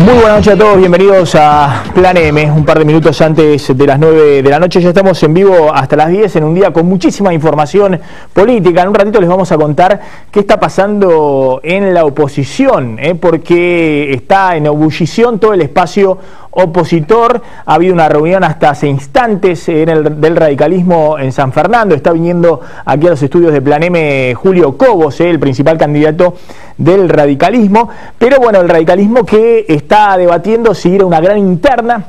Muy buenas noches a todos, bienvenidos a Plan M, un par de minutos antes de las 9 de la noche. Ya estamos en vivo hasta las 10 en un día con muchísima información política. En un ratito les vamos a contar qué está pasando en la oposición, porque está en ebullición todo el espacio opositor. Ha habido una reunión hasta hace instantes del radicalismo en San Fernando. Está viniendo aquí a los estudios de Plan M Julio Cobos, el principal candidato del radicalismo, pero bueno, el radicalismo que está debatiendo si ir a una gran interna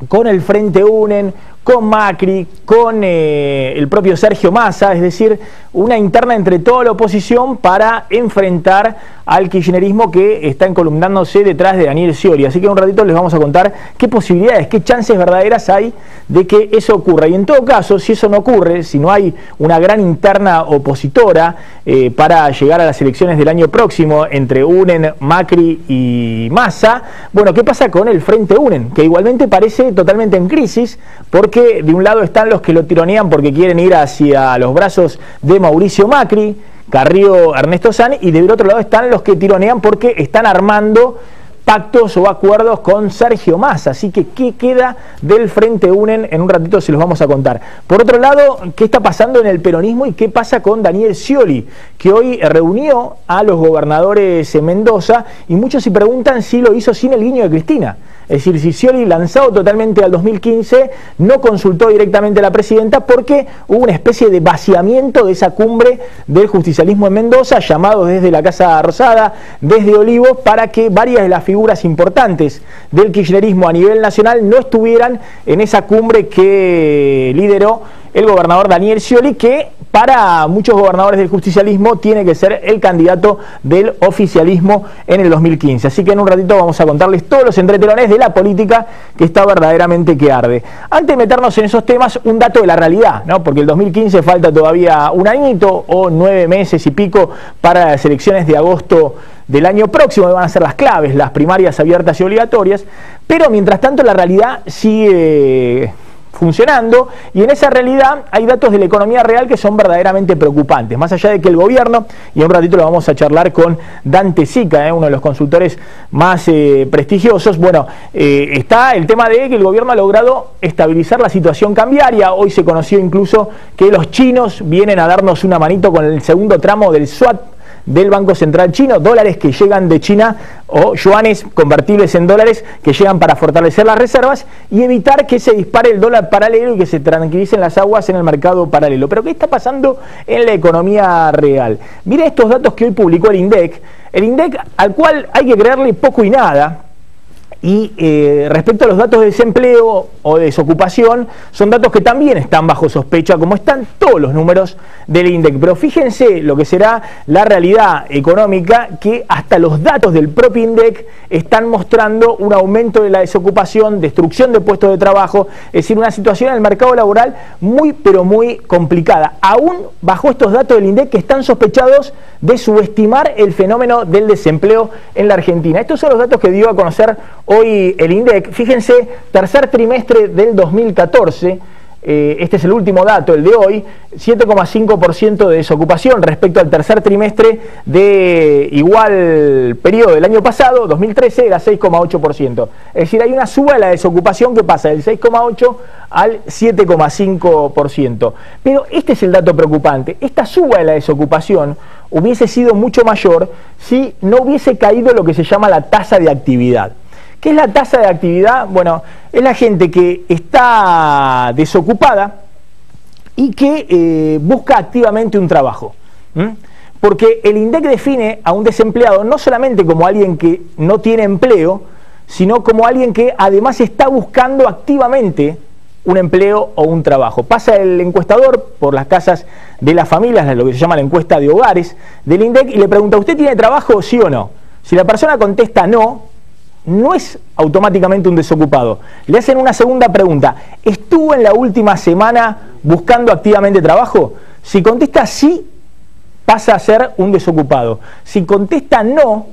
con el Frente UNEN, con Macri, con el propio Sergio Massa, es decir, una interna entre toda la oposición para enfrentar al kirchnerismo que está encolumnándose detrás de Daniel Scioli. Así que en un ratito les vamos a contar qué posibilidades, qué chances verdaderas hay de que eso ocurra. Y en todo caso, si eso no ocurre, si no hay una gran interna opositora para llegar a las elecciones del año próximo entre UNEN, Macri y Massa, bueno, ¿qué pasa con el Frente UNEN? Que igualmente parece totalmente en crisis, porque de un lado están los que lo tironean porque quieren ir hacia los brazos de Mauricio Macri, Carrió, Ernesto Sanz, y del otro lado están los que tironean porque están armando pactos o acuerdos con Sergio Massa. Así que, ¿qué queda del Frente UNEN? En un ratito se los vamos a contar. Por otro lado, ¿qué está pasando en el peronismo y qué pasa con Daniel Scioli, que hoy reunió a los gobernadores en Mendoza, y muchos se preguntan si lo hizo sin el guiño de Cristina? Es decir, si Scioli, lanzado totalmente al 2015, no consultó directamente a la presidenta porque hubo una especie de vaciamiento de esa cumbre del justicialismo en Mendoza, llamados desde la Casa Rosada, desde Olivos, para que varias de las figuras importantes del kirchnerismo a nivel nacional no estuvieran en esa cumbre que lideró el gobernador Daniel Scioli, que para muchos gobernadores del justicialismo tiene que ser el candidato del oficialismo en el 2015. Así que en un ratito vamos a contarles todos los entretelones de la política que está verdaderamente que arde. Antes de meternos en esos temas, un dato de la realidad, ¿no? Porque el 2015 falta todavía un añito o 9 meses y pico para las elecciones de agosto del año próximo, que van a ser las claves, las primarias abiertas y obligatorias, pero mientras tanto la realidad sigue funcionando, y en esa realidad hay datos de la economía real que son verdaderamente preocupantes, más allá de que el gobierno, y en un ratito lo vamos a charlar con Dante Sica, uno de los consultores más prestigiosos, bueno, está el tema de que el gobierno ha logrado estabilizar la situación cambiaria. Hoy se conoció incluso que los chinos vienen a darnos una manito con el segundo tramo del swap del Banco Central chino, dólares que llegan de China o yuanes convertibles en dólares que llegan para fortalecer las reservas y evitar que se dispare el dólar paralelo y que se tranquilicen las aguas en el mercado paralelo. Pero ¿qué está pasando en la economía real? Mire estos datos que hoy publicó el INDEC al cual hay que creerle poco y nada. Y respecto a los datos de desempleo o de desocupación, son datos que también están bajo sospecha, como están todos los números del INDEC. Pero fíjense lo que será la realidad económica, que hasta los datos del propio INDEC están mostrando un aumento de la desocupación, destrucción de puestos de trabajo, es decir, una situación en el mercado laboral muy, pero muy complicada. Aún bajo estos datos del INDEC que están sospechados de subestimar el fenómeno del desempleo en la Argentina. Estos son los datos que dio a conocer hoy el INDEC. Fíjense, tercer trimestre del 2014, este es el último dato, el de hoy, 7,5% de desocupación respecto al tercer trimestre de igual periodo del año pasado, 2013, era 6,8%. Es decir, hay una suba de la desocupación que pasa del 6,8% al 7,5%. Pero este es el dato preocupante. Esta suba de la desocupación hubiese sido mucho mayor si no hubiese caído lo que se llama la tasa de actividad. ¿Qué es la tasa de actividad? Bueno, es la gente que está desocupada y que busca activamente un trabajo. Porque el INDEC define a un desempleado no solamente como alguien que no tiene empleo, sino como alguien que además está buscando activamente un empleo o un trabajo. Pasa el encuestador por las casas de las familias, lo que se llama la encuesta de hogares del INDEC, y le pregunta: ¿usted tiene trabajo, sí o no? Si la persona contesta no, no es automáticamente un desocupado. Le hacen una segunda pregunta: ¿estuvo en la última semana buscando activamente trabajo? Si contesta sí, pasa a ser un desocupado. Si contesta no,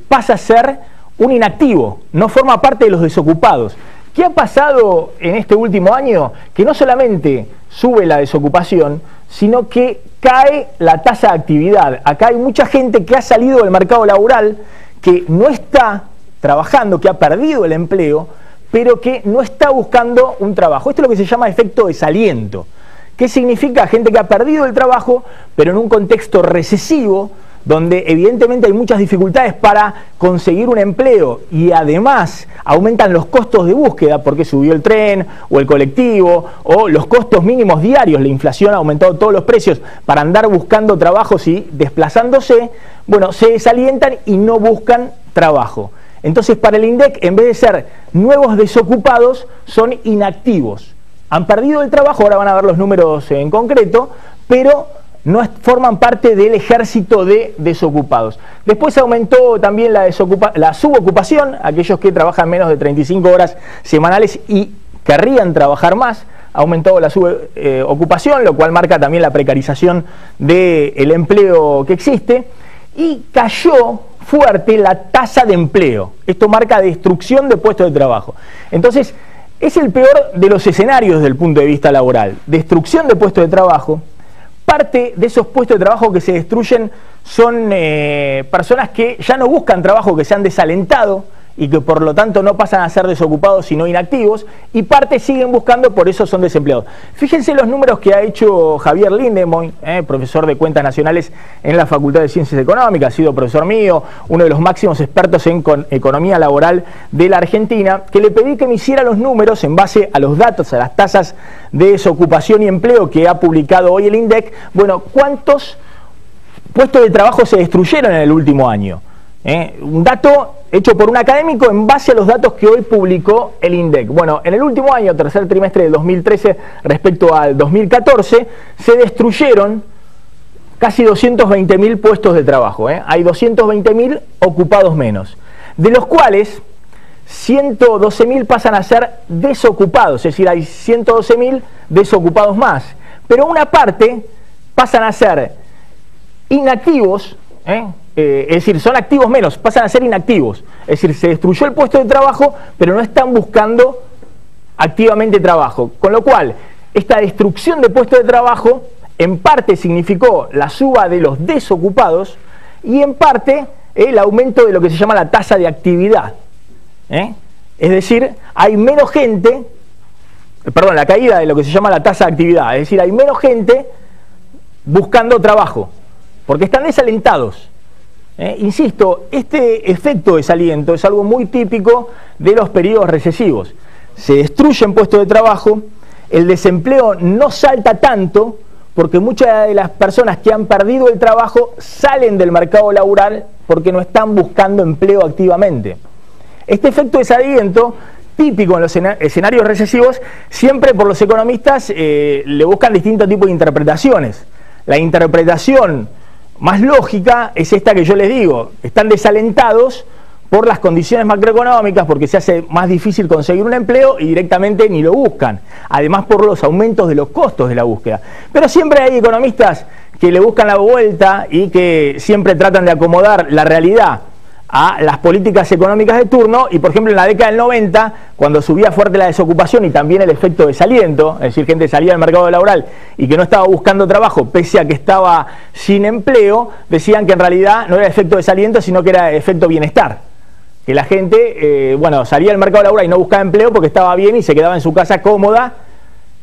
pasa a ser un inactivo, no forma parte de los desocupados. ¿Qué ha pasado en este último año? Que no solamente sube la desocupación, sino que cae la tasa de actividad. Acá hay mucha gente que ha salido del mercado laboral, que no está trabajando, que ha perdido el empleo, pero que no está buscando un trabajo. Esto es lo que se llama efecto desaliento. ¿Qué significa? Gente que ha perdido el trabajo, pero en un contexto recesivo, donde evidentemente hay muchas dificultades para conseguir un empleo y además aumentan los costos de búsqueda porque subió el tren o el colectivo o los costos mínimos diarios, la inflación ha aumentado todos los precios para andar buscando trabajos y desplazándose, bueno, se desalientan y no buscan trabajo. Entonces para el INDEC, en vez de ser nuevos desocupados, son inactivos. Han perdido el trabajo, ahora van a ver los números en concreto, pero no forman parte del ejército de desocupados. Después aumentó también la subocupación, aquellos que trabajan menos de 35 horas semanales y querrían trabajar más. Ha aumentado la subocupación, lo cual marca también la precarización del empleo que existe. Y cayó fuerte la tasa de empleo. Esto marca destrucción de puestos de trabajo. Entonces, es el peor de los escenarios desde el punto de vista laboral. Destrucción de puestos de trabajo. Parte de esos puestos de trabajo que se destruyen son personas que ya no buscan trabajo, que se han desalentado y que por lo tanto no pasan a ser desocupados sino inactivos, y parte siguen buscando, por eso son desempleados. Fíjense los números que ha hecho Javier Lindemoy, profesor de Cuentas Nacionales en la Facultad de Ciencias Económicas, ha sido profesor mío, uno de los máximos expertos en economía laboral de la Argentina, que le pedí que me hiciera los números en base a los datos, a las tasas de desocupación y empleo que ha publicado hoy el INDEC. Bueno, ¿cuántos puestos de trabajo se destruyeron en el último año? Un dato hecho por un académico en base a los datos que hoy publicó el INDEC. Bueno, en el último año, tercer trimestre de 2013 respecto al 2014, se destruyeron casi 220.000 puestos de trabajo. Hay 220.000 ocupados menos, de los cuales 112.000 pasan a ser desocupados, es decir, hay 112.000 desocupados más, pero una parte pasan a ser inactivos, es decir, son activos menos, pasan a ser inactivos, es decir, se destruyó el puesto de trabajo, pero no están buscando activamente trabajo, con lo cual esta destrucción de puestos de trabajo en parte significó la suba de los desocupados y en parte el aumento de lo que se llama la tasa de actividad. Es decir, hay menos gente, perdón, la caída de lo que se llama la tasa de actividad, es decir, hay menos gente buscando trabajo, porque están desalentados. Insisto, este efecto desaliento es algo muy típico de los periodos recesivos. Se destruyen puestos de trabajo, el desempleo no salta tanto, porque muchas de las personas que han perdido el trabajo salen del mercado laboral porque no están buscando empleo activamente. Este efecto desaliento, típico en los escenarios recesivos, siempre por los economistas le buscan distintos tipos de interpretaciones. La interpretación más lógica es esta que yo les digo: están desalentados por las condiciones macroeconómicas, porque se hace más difícil conseguir un empleo y directamente ni lo buscan, además por los aumentos de los costos de la búsqueda. Pero siempre hay economistas que le buscan la vuelta y que siempre tratan de acomodar la realidad a las políticas económicas de turno, y por ejemplo en la década del 90, cuando subía fuerte la desocupación y también el efecto desaliento, es decir, gente salía del mercado laboral y que no estaba buscando trabajo pese a que estaba sin empleo, decían que en realidad no era efecto desaliento sino que era efecto bienestar, que la gente salía del mercado laboral y no buscaba empleo porque estaba bien y se quedaba en su casa cómoda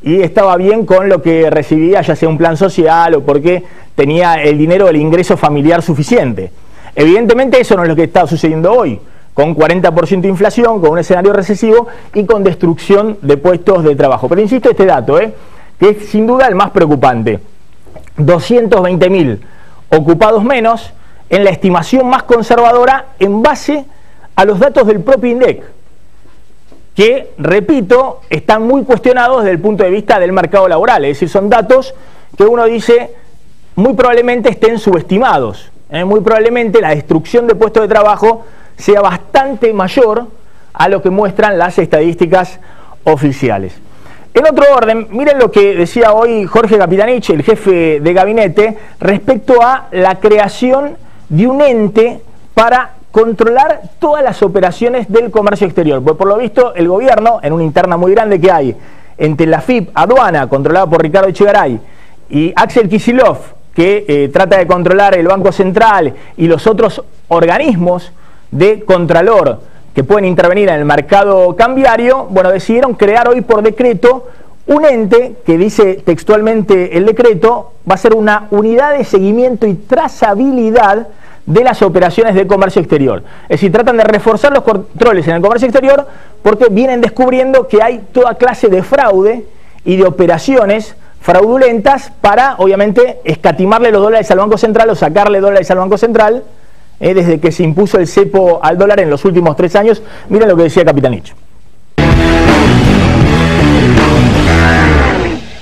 y estaba bien con lo que recibía, ya sea un plan social o porque tenía el dinero, el ingreso familiar suficiente. Evidentemente eso no es lo que está sucediendo hoy, con 40% de inflación, con un escenario recesivo y con destrucción de puestos de trabajo. Pero insisto, este dato, que es sin duda el más preocupante: 220.000 ocupados menos en la estimación más conservadora en base a los datos del propio INDEC, que, repito, están muy cuestionados desde el punto de vista del mercado laboral. Es decir, son datos que uno dice muy probablemente estén subestimados. Muy probablemente la destrucción de puestos de trabajo sea bastante mayor a lo que muestran las estadísticas oficiales. En otro orden, miren lo que decía hoy Jorge Capitanich, el jefe de gabinete, respecto a la creación de un ente para controlar todas las operaciones del comercio exterior. Pues por lo visto el gobierno, en una interna muy grande que hay entre la FIP Aduana, controlada por Ricardo Echegaray, y Axel Kicillof, que trata de controlar el Banco Central y los otros organismos de Contralor que pueden intervenir en el mercado cambiario, bueno, decidieron crear hoy por decreto un ente que dice textualmente el decreto, va a ser una unidad de seguimiento y trazabilidad de las operaciones de comercio exterior. Es decir, tratan de reforzar los controles en el comercio exterior porque vienen descubriendo que hay toda clase de fraude y de operaciones fraudulentas para, obviamente, escatimarle los dólares al Banco Central o sacarle dólares al Banco Central desde que se impuso el cepo al dólar en los últimos 3 años. Miren lo que decía Capitanich.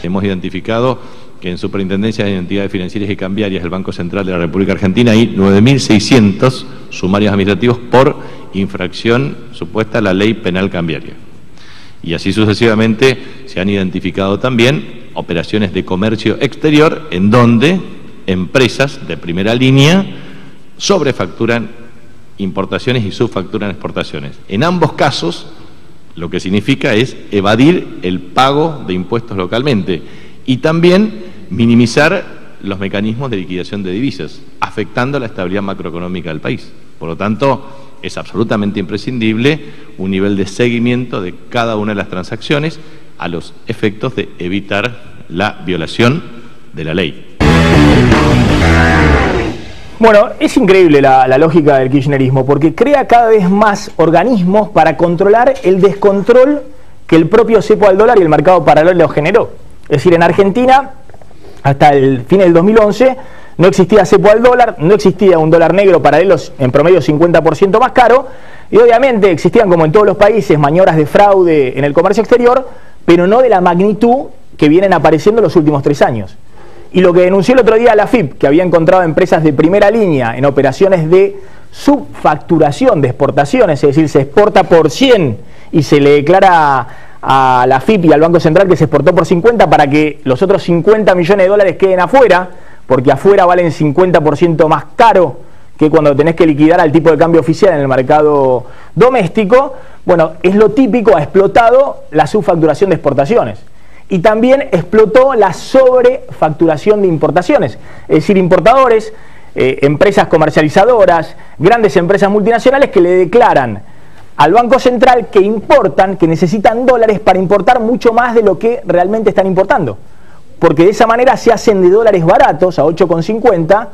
Hemos identificado que en Superintendencia de Entidades Financieras y Cambiarias del Banco Central de la República Argentina hay 9.600 sumarios administrativos por infracción supuesta a la ley penal cambiaria. Y así sucesivamente se han identificado también operaciones de comercio exterior en donde empresas de primera línea sobrefacturan importaciones y subfacturan exportaciones. En ambos casos, lo que significa es evadir el pago de impuestos localmente y también minimizar los mecanismos de liquidación de divisas, afectando la estabilidad macroeconómica del país. Por lo tanto, es absolutamente imprescindible un nivel de seguimiento de cada una de las transacciones a los efectos de evitar la violación de la ley. Bueno, es increíble la lógica del kirchnerismo, porque crea cada vez más organismos para controlar el descontrol que el propio cepo al dólar y el mercado paralelo generó. Es decir, en Argentina, hasta el fin del 2011, no existía cepo al dólar, no existía un dólar negro paralelo en promedio 50% más caro, y obviamente existían, como en todos los países, maniobras de fraude en el comercio exterior, pero no de la magnitud que vienen apareciendo en los últimos 3 años. Y lo que denunció el otro día la AFIP, que había encontrado empresas de primera línea en operaciones de subfacturación de exportaciones, es decir, se exporta por 100 y se le declara a la AFIP y al Banco Central que se exportó por 50 para que los otros 50 millones de dólares queden afuera, porque afuera valen 50% más caro que cuando tenés que liquidar al tipo de cambio oficial en el mercado doméstico. Bueno, es lo típico, ha explotado la subfacturación de exportaciones. Y también explotó la sobrefacturación de importaciones. Es decir, importadores, empresas comercializadoras, grandes empresas multinacionales que le declaran al Banco Central que importan, que necesitan dólares para importar mucho más de lo que realmente están importando. Porque de esa manera se hacen de dólares baratos a 8,50,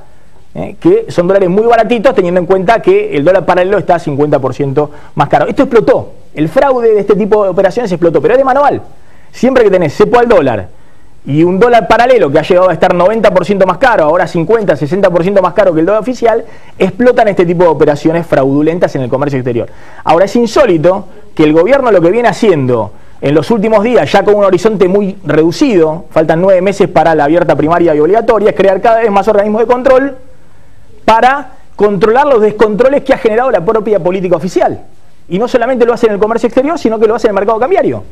que son dólares muy baratitos teniendo en cuenta que el dólar paralelo está 50% más caro. Esto explotó. El fraude de este tipo de operaciones explotó, pero es de manual. Siempre que tenés cepo al dólar y un dólar paralelo que ha llegado a estar 90% más caro, ahora 50, 60% más caro que el dólar oficial, explotan este tipo de operaciones fraudulentas en el comercio exterior. Ahora es insólito que el gobierno lo que viene haciendo en los últimos días, ya con un horizonte muy reducido, faltan 9 meses para la abierta primaria y obligatoria, es crear cada vez más organismos de control para controlar los descontroles que ha generado la propia política oficial. Y no solamente lo hace en el comercio exterior, sino que lo hace en el mercado cambiario.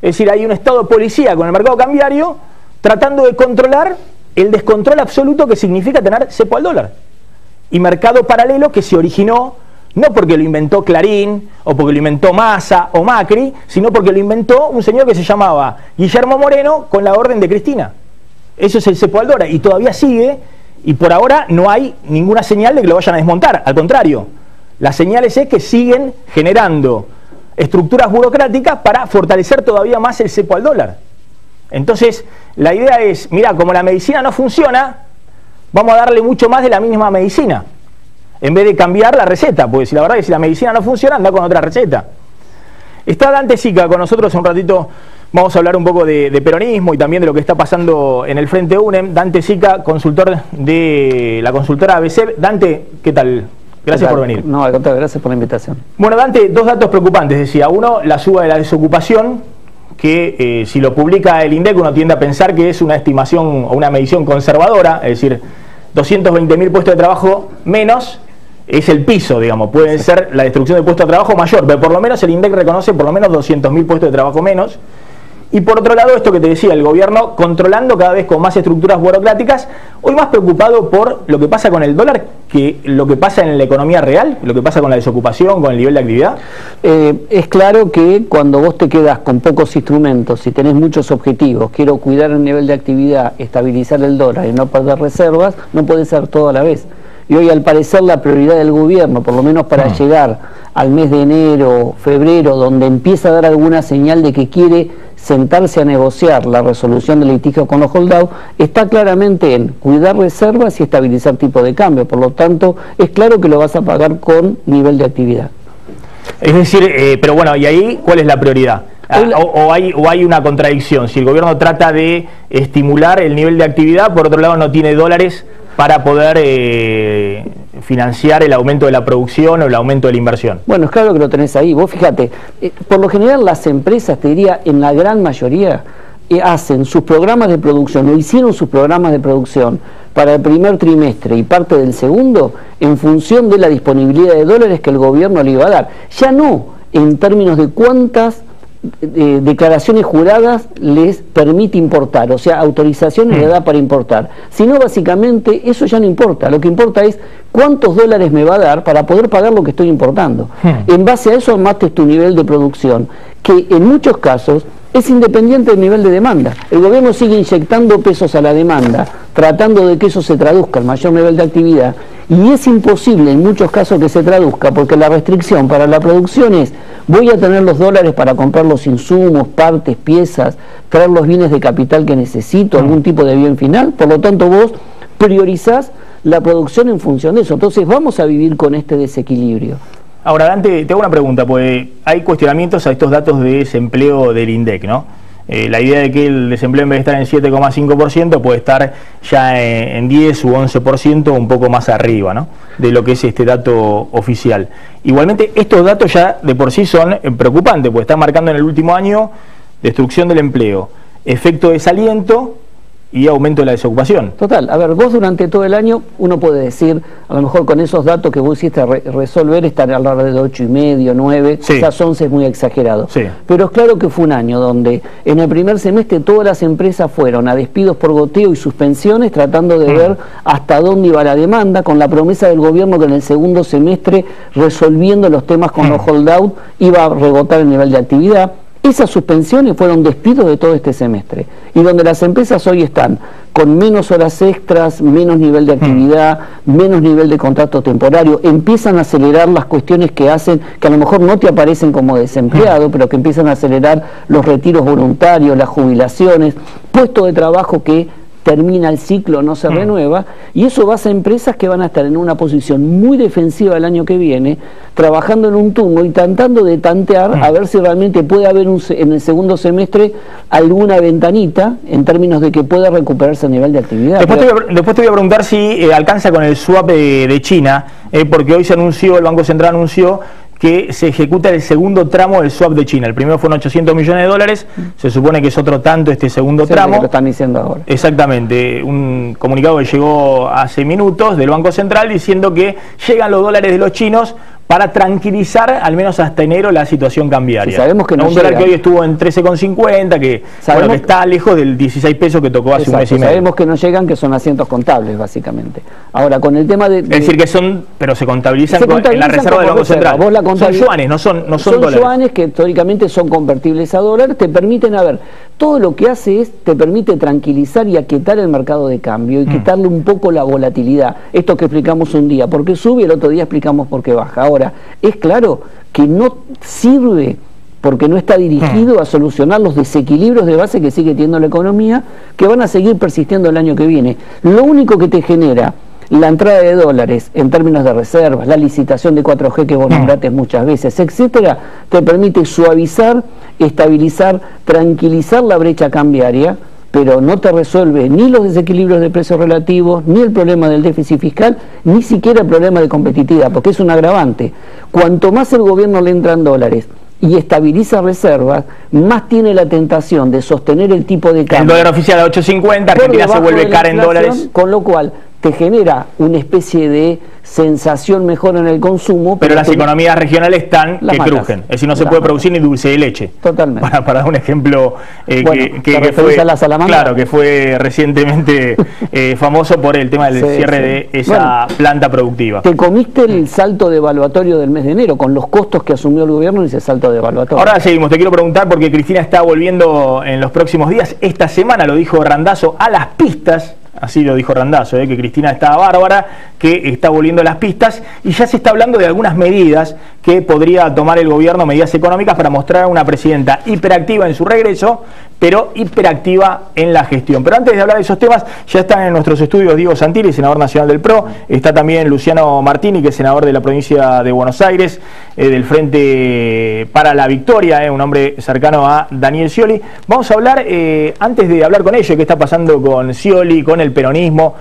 Es decir, hay un estado de policía con el mercado cambiario tratando de controlar el descontrol absoluto que significa tener cepo al dólar. Y mercado paralelo que se originó no porque lo inventó Clarín o porque lo inventó Massa o Macri, sino porque lo inventó un señor que se llamaba Guillermo Moreno con la orden de Cristina. Eso es el cepo al dólar y todavía sigue, y por ahora no hay ninguna señal de que lo vayan a desmontar. Al contrario, las señales es que siguen generando estructuras burocráticas para fortalecer todavía más el cepo al dólar. Entonces, la idea es, mira, como la medicina no funciona, vamos a darle mucho más de la misma medicina, en vez de cambiar la receta, porque si la verdad es que si la medicina no funciona, anda con otra receta. Está Dante Sica con nosotros, un ratito vamos a hablar un poco de peronismo y también de lo que está pasando en el Frente UNEM. Dante Sica, consultor de la consultora ABC. Dante, ¿qué tal? Gracias por venir. No, al contrario, gracias por la invitación. Bueno, Dante, 2 datos preocupantes, decía. Uno, la suba de la desocupación, que si lo publica el INDEC uno tiende a pensar que es una estimación o una medición conservadora, es decir, 220.000 puestos de trabajo menos es el piso, digamos, puede ser la destrucción de puestos de trabajo mayor, pero por lo menos el INDEC reconoce por lo menos 200.000 puestos de trabajo menos. Y por otro lado, esto que te decía, el gobierno controlando cada vez con más estructuras burocráticas, hoy más preocupado por lo que pasa con el dólar que lo que pasa en la economía real, lo que pasa con la desocupación, con el nivel de actividad. Es claro que cuando vos te quedás con pocos instrumentos y tenés muchos objetivos, quiero cuidar el nivel de actividad, estabilizar el dólar y no perder reservas, no puede ser todo a la vez. Y hoy, al parecer, la prioridad del gobierno, por lo menos para llegar al mes de enero, febrero, donde empieza a dar alguna señal de que quiere sentarse a negociar la resolución del litigio con los holdout, está claramente en cuidar reservas y estabilizar tipo de cambio. Por lo tanto, es claro que lo vas a pagar con nivel de actividad. Es decir, pero bueno, ¿y ahí cuál es la prioridad? ¿O hay una contradicción? Si el gobierno trata de estimular el nivel de actividad, por otro lado no tiene dólares para poder financiar el aumento de la producción o el aumento de la inversión. Bueno, es claro que lo tenés ahí. Vos fíjate, por lo general las empresas, te diría, en la gran mayoría, hacen sus programas de producción, o hicieron sus programas de producción para el primer trimestre y parte del segundo, en función de la disponibilidad de dólares que el gobierno le iba a dar. Ya no en términos de cuántas declaraciones juradas les permite importar, o sea, autorizaciones le da para importar, sino básicamente eso ya no importa. Lo que importa es cuántos dólares me va a dar para poder pagar lo que estoy importando. En base a eso armaste tu nivel de producción, que en muchos casos es independiente del nivel de demanda. El gobierno sigue inyectando pesos a la demanda, tratando de que eso se traduzca en mayor nivel de actividad, y es imposible en muchos casos que se traduzca, porque la restricción para la producción es: voy a tener los dólares para comprar los insumos, partes, piezas, traer los bienes de capital que necesito, algún tipo de bien final. Por lo tanto, vos priorizás la producción en función de eso. Entonces vamos a vivir con este desequilibrio. Ahora, Dante, te hago una pregunta, porque hay cuestionamientos a estos datos de desempleo del INDEC, ¿no? La idea de que el desempleo, en vez de estar en 7,5%, puede estar ya en 10 u 11%, un poco más arriba, ¿no?, de lo que es este dato oficial. Igualmente, estos datos ya de por sí son preocupantes, porque están marcando en el último año destrucción del empleo, efecto desaliento y aumento de la desocupación. Total, a ver, vos durante todo el año, uno puede decir, a lo mejor con esos datos que vos hiciste resolver, están alrededor de 8,5, 9, sí. quizás 11 es muy exagerado. Sí. Pero es claro que fue un año donde en el primer semestre todas las empresas fueron a despidos por goteo y suspensiones, tratando de ver hasta dónde iba la demanda, con la promesa del gobierno que en el segundo semestre, resolviendo los temas con los holdout, iba a rebotar el nivel de actividad. Esas suspensiones fueron despidos de todo este semestre, y donde las empresas hoy están con menos horas extras, menos nivel de actividad, menos nivel de contrato temporario, empiezan a acelerar las cuestiones que hacen, que a lo mejor no te aparecen como desempleado, pero que empiezan a acelerar los retiros voluntarios, las jubilaciones, puestos de trabajo que termina el ciclo, no se renueva, y eso va a empresas que van a estar en una posición muy defensiva el año que viene, trabajando en un turno y tratando de tantear a ver si realmente puede haber en el segundo semestre alguna ventanita en términos de que pueda recuperarse el nivel de actividad. Después te voy a preguntar si alcanza con el swap de China, porque hoy se anunció, el Banco Central anunció que se ejecuta el segundo tramo del swap de China. El primero fueron 800 millones de dólares, se supone que es otro tanto este segundo tramo. Que lo están diciendo ahora. Exactamente, un comunicado que llegó hace minutos del Banco Central diciendo que llegan los dólares de los chinos para tranquilizar, al menos hasta enero, la situación cambiaria. Sí, sabemos que no un dólar que hoy estuvo en 13,50, que está lejos del 16 pesos que tocó hace un mes y medio. Sabemos que no llegan, que son asientos contables, básicamente. Ahora, con el tema de... Es decir, que son, pero se contabilizan en la reserva del Banco Central. Son yuanes, no son dólares. Son yuanes que teóricamente son convertibles a dólares, te permiten, a ver, todo lo que hace es, te permite tranquilizar y aquietar el mercado de cambio y quitarle un poco la volatilidad. Esto que explicamos un día, por qué sube, y el otro día explicamos por qué baja. Ahora, es claro que no sirve, porque no está dirigido a solucionar los desequilibrios de base que sigue teniendo la economía, que van a seguir persistiendo el año que viene. Lo único que te genera la entrada de dólares en términos de reservas, la licitación de 4G que vos nombraste muchas veces, etcétera, te permite suavizar, estabilizar, tranquilizar la brecha cambiaria, pero no te resuelve ni los desequilibrios de precios relativos, ni el problema del déficit fiscal, ni siquiera el problema de competitividad, porque es un agravante. Cuanto más el gobierno le entra en dólares y estabiliza reservas, más tiene la tentación de sostener el tipo de cambio. El dólar oficial a 8.50, Argentina se vuelve cara en dólares. Con lo cual te genera una especie de sensación mejor en el consumo. Pero las economías regionales están que crujen. Es decir, no se puede producir ni dulce de leche. Totalmente. Para dar un ejemplo que fue, a la claro, que fue recientemente famoso por el tema del cierre de esa planta productiva. Te comiste el salto devaluatorio del mes de enero, con los costos que asumió el gobierno en ese salto devaluatorio. Ahora seguimos, te quiero preguntar, porque Cristina está volviendo en los próximos días. Esta semana, lo dijo Randazzo, a las pistas así lo dijo Randazzo, que Cristina está bárbara, que está volviendo las pistas, y ya se está hablando de algunas medidas que podría tomar el gobierno, medidas económicas para mostrar a una presidenta hiperactiva en su regreso, pero hiperactiva en la gestión. Pero antes de hablar de esos temas, ya están en nuestros estudios Diego Santilli, senador nacional del PRO, está también Luciano Martini, que es senador de la provincia de Buenos Aires, del Frente para la Victoria, un hombre cercano a Daniel Scioli. Vamos a hablar, antes de hablar con ellos, qué está pasando con Scioli, con el peronismo,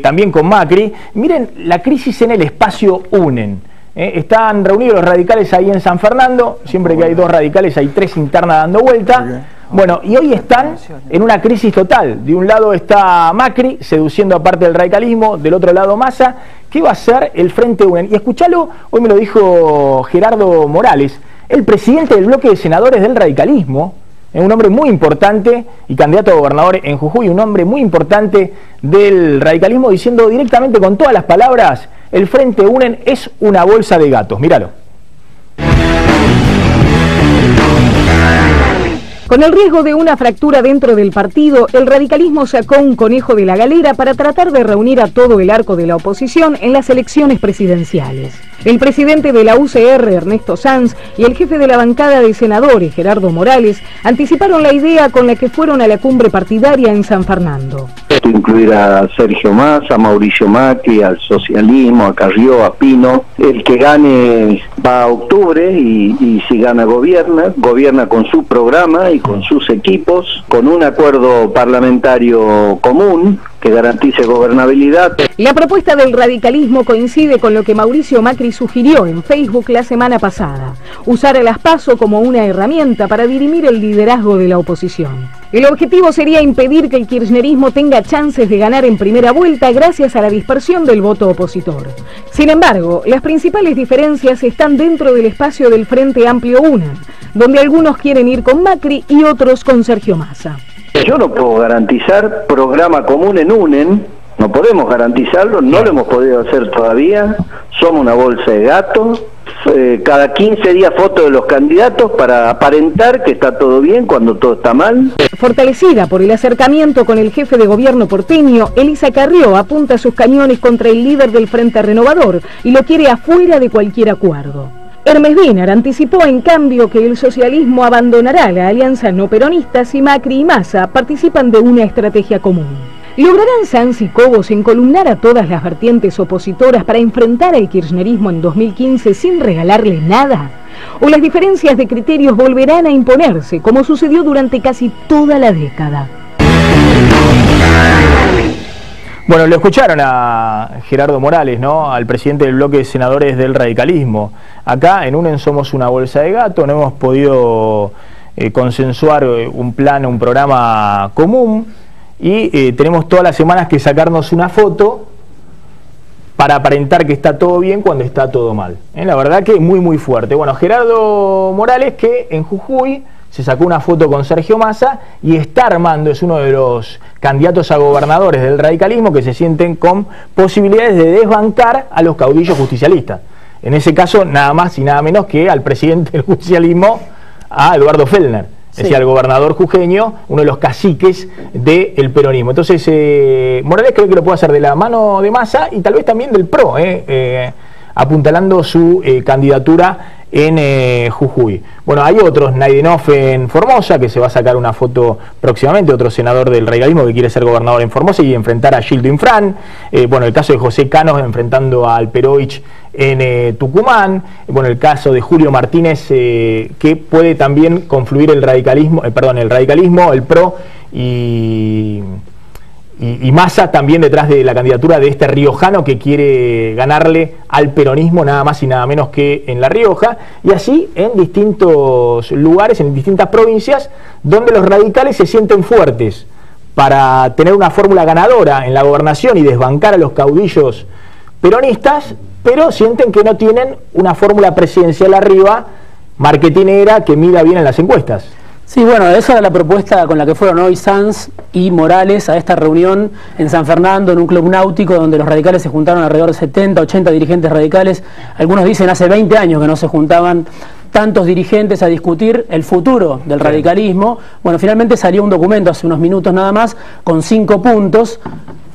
también con Macri. Miren, la crisis en el espacio UNEN. Están reunidos los radicales ahí en San Fernando, siempre que hay dos radicales hay tres internas dando vuelta. Bueno, y hoy están en una crisis total. De un lado está Macri, seduciendo a parte del radicalismo, del otro lado Massa. ¿Qué va a hacer el Frente UNEN? Y escuchalo, hoy me lo dijo Gerardo Morales, el presidente del bloque de senadores del radicalismo, un hombre muy importante y candidato a gobernador en Jujuy, un hombre muy importante del radicalismo, diciendo directamente con todas las palabras: el Frente UNEN es una bolsa de gatos. Míralo. Con el riesgo de una fractura dentro del partido, el radicalismo sacó un conejo de la galera para tratar de reunir a todo el arco de la oposición en las elecciones presidenciales. El presidente de la UCR, Ernesto Sanz, y el jefe de la bancada de senadores, Gerardo Morales, anticiparon la idea con la que fueron a la cumbre partidaria en San Fernando. Esto incluir a Sergio Massa, a Mauricio Macri, al socialismo, a Carrió, a Pino. El que gane va a octubre y si gana gobierna con su programa y con sus equipos, con un acuerdo parlamentario común que garantice gobernabilidad. La propuesta del radicalismo coincide con lo que Mauricio Macri sugirió en Facebook la semana pasada: usar el PASO como una herramienta para dirimir el liderazgo de la oposición. El objetivo sería impedir que el kirchnerismo tenga chances de ganar en primera vuelta gracias a la dispersión del voto opositor. Sin embargo, las principales diferencias están dentro del espacio del Frente Amplio UNEN, donde algunos quieren ir con Macri y otros con Sergio Massa. Yo no puedo garantizar programa común en UNEN, no podemos garantizarlo, no lo hemos podido hacer todavía, somos una bolsa de gatos, cada 15 días fotos de los candidatos para aparentar que está todo bien cuando todo está mal. Fortalecida por el acercamiento con el jefe de gobierno porteño, Elisa Carrió apunta sus cañones contra el líder del Frente Renovador y lo quiere afuera de cualquier acuerdo. Hermes Wiener anticipó en cambio que el socialismo abandonará la alianza no peronista si Macri y Massa participan de una estrategia común. ¿Lograrán Sanz y Cobos encolumnar a todas las vertientes opositoras para enfrentar al kirchnerismo en 2015 sin regalarle nada? ¿O las diferencias de criterios volverán a imponerse, como sucedió durante casi toda la década? Bueno, lo escucharon a Gerardo Morales, ¿no? Al presidente del bloque de senadores del radicalismo. Acá en UNEN somos una bolsa de gato, no hemos podido consensuar un plan, un programa común, y tenemos todas las semanas que sacarnos una foto para aparentar que está todo bien cuando está todo mal. La verdad que muy fuerte. Bueno, Gerardo Morales, que en Jujuy se sacó una foto con Sergio Massa y está armando, es uno de los candidatos a gobernadores del radicalismo que se sienten con posibilidades de desbancar a los caudillos justicialistas. En ese caso, nada más y nada menos que al presidente del justicialismo, a Eduardo Fellner, es decir, al gobernador jujeño, uno de los caciques del peronismo. Entonces, Morales creo que lo puede hacer de la mano de Massa y tal vez también del PRO, apuntalando su candidatura en Jujuy. Bueno, hay otros, Naidenov en Formosa, que se va a sacar una foto próximamente, otro senador del radicalismo que quiere ser gobernador en Formosa y enfrentar a Gildo Infran. Bueno, el caso de José Canos enfrentando a Alperovich en Tucumán. Bueno, el caso de Julio Martínez, que puede también confluir el radicalismo, el PRO y Massa también detrás de la candidatura de este riojano que quiere ganarle al peronismo nada más y nada menos que en La Rioja, y así en distintos lugares, en distintas provincias donde los radicales se sienten fuertes para tener una fórmula ganadora en la gobernación y desbancar a los caudillos peronistas, pero sienten que no tienen una fórmula presidencial arriba, marketinera, que mida bien en las encuestas. Sí, bueno, esa era la propuesta con la que fueron hoy Sanz y Morales a esta reunión en San Fernando, en un club náutico donde los radicales se juntaron alrededor de 70, 80 dirigentes radicales. Algunos dicen hace 20 años que no se juntaban tantos dirigentes a discutir el futuro del radicalismo. Bueno, finalmente salió un documento hace unos minutos nada más con 5 puntos.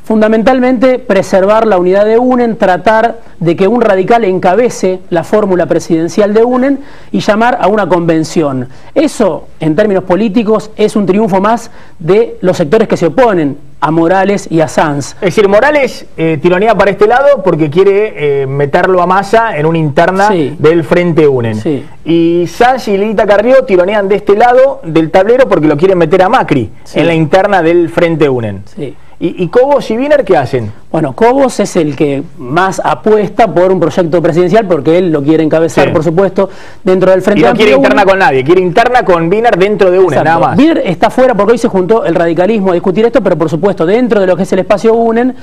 Fundamentalmente preservar la unidad de UNEN, tratar de que un radical encabece la fórmula presidencial de UNEN y llamar a una convención. Eso, en términos políticos, es un triunfo más de los sectores que se oponen a Morales y a Sanz. Es decir, Morales tironea para este lado porque quiere meterlo a Massa en una interna del Frente UNEN. Sí. Y Sanz y Lilita Carrió tironean de este lado del tablero porque lo quieren meter a Macri en la interna del Frente UNEN. Sí. ¿Y Cobos y Wiener qué hacen? Bueno, Cobos es el que más apuesta por un proyecto presidencial porque él lo quiere encabezar, por supuesto, dentro del Frente Amplio. Y no quiere interna con nadie, quiere interna con Wiener dentro de UNEN, nada más. Wiener está fuera porque hoy se juntó el radicalismo a discutir esto, pero por supuesto, dentro de lo que es el espacio UNEN,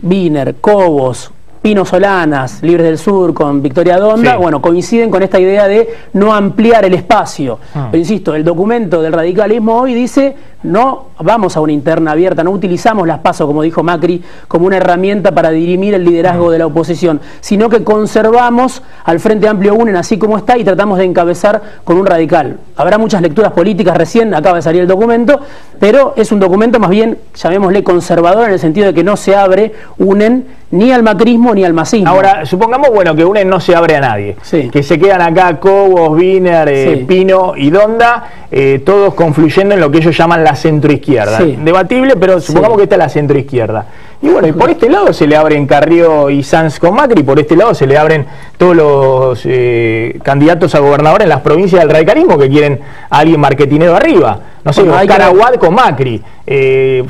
Wiener, Cobos, Pino Solanas, Libres del Sur, con Victoria Donda, bueno, coinciden con esta idea de no ampliar el espacio. Pero insisto, el documento del radicalismo hoy dice, no vamos a una interna abierta, no utilizamos las PASO, como dijo Macri, como una herramienta para dirimir el liderazgo de la oposición, sino que conservamos al Frente Amplio UNEN así como está y tratamos de encabezar con un radical. Habrá muchas lecturas políticas, recién acaba de salir el documento, pero es un documento más bien, llamémosle conservador, en el sentido de que no se abre UNEN ni al macrismo ni al masismo. Ahora, supongamos, bueno, que UNEN no se abre a nadie, que se quedan acá Cobos, Wiener, Pino y Donda, todos confluyendo en lo que ellos llaman la centroizquierda. Debatible, pero supongamos que está la centroizquierda. Y bueno, y por este lado se le abren Carrió y Sanz con Macri, por este lado se le abren todos los candidatos a gobernador en las provincias del radicalismo que quieren a alguien marketinero arriba. No sé, Oscar Aguad con Macri,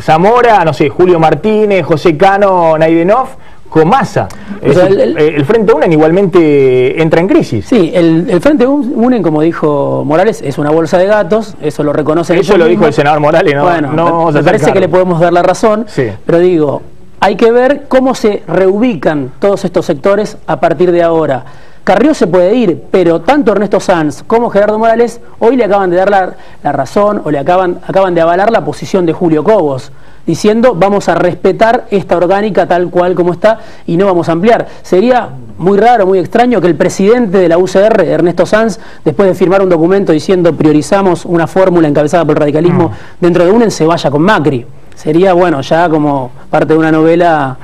Zamora, no sé, Julio Martínez, José Cano, Naidenov con Massa. O sea, el Frente UNEN igualmente entra en crisis. Sí, el Frente UNEN, como dijo Morales, es una bolsa de gatos, eso lo reconoce. Eso lo dijo el senador Morales, ¿no? Bueno, me parece que le podemos dar la razón, pero digo, hay que ver cómo se reubican todos estos sectores a partir de ahora. Carrió se puede ir, pero tanto Ernesto Sanz como Gerardo Morales hoy le acaban de dar la razón o le acaban de avalar la posición de Julio Cobos, diciendo vamos a respetar esta orgánica tal cual como está y no vamos a ampliar. Sería muy raro, muy extraño que el presidente de la UCR, Ernesto Sanz, después de firmar un documento diciendo priorizamos una fórmula encabezada por el radicalismo dentro de UNEN, se vaya con Macri. Sería, bueno, ya como parte de una novela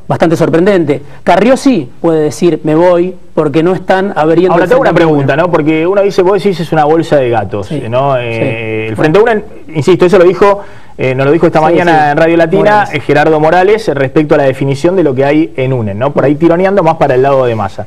bastante sorprendente. Carrió sí puede decir me voy porque no están abriendo. Ahora tengo una pregunta, ¿no? Porque uno dice, vos decís es una bolsa de gatos, ¿no? El Frente UNEN, insisto, eso lo dijo, nos lo dijo esta mañana en Radio Latina Gerardo Morales respecto a la definición de lo que hay en UNEN, ¿no? Por ahí tironeando más para el lado de Massa.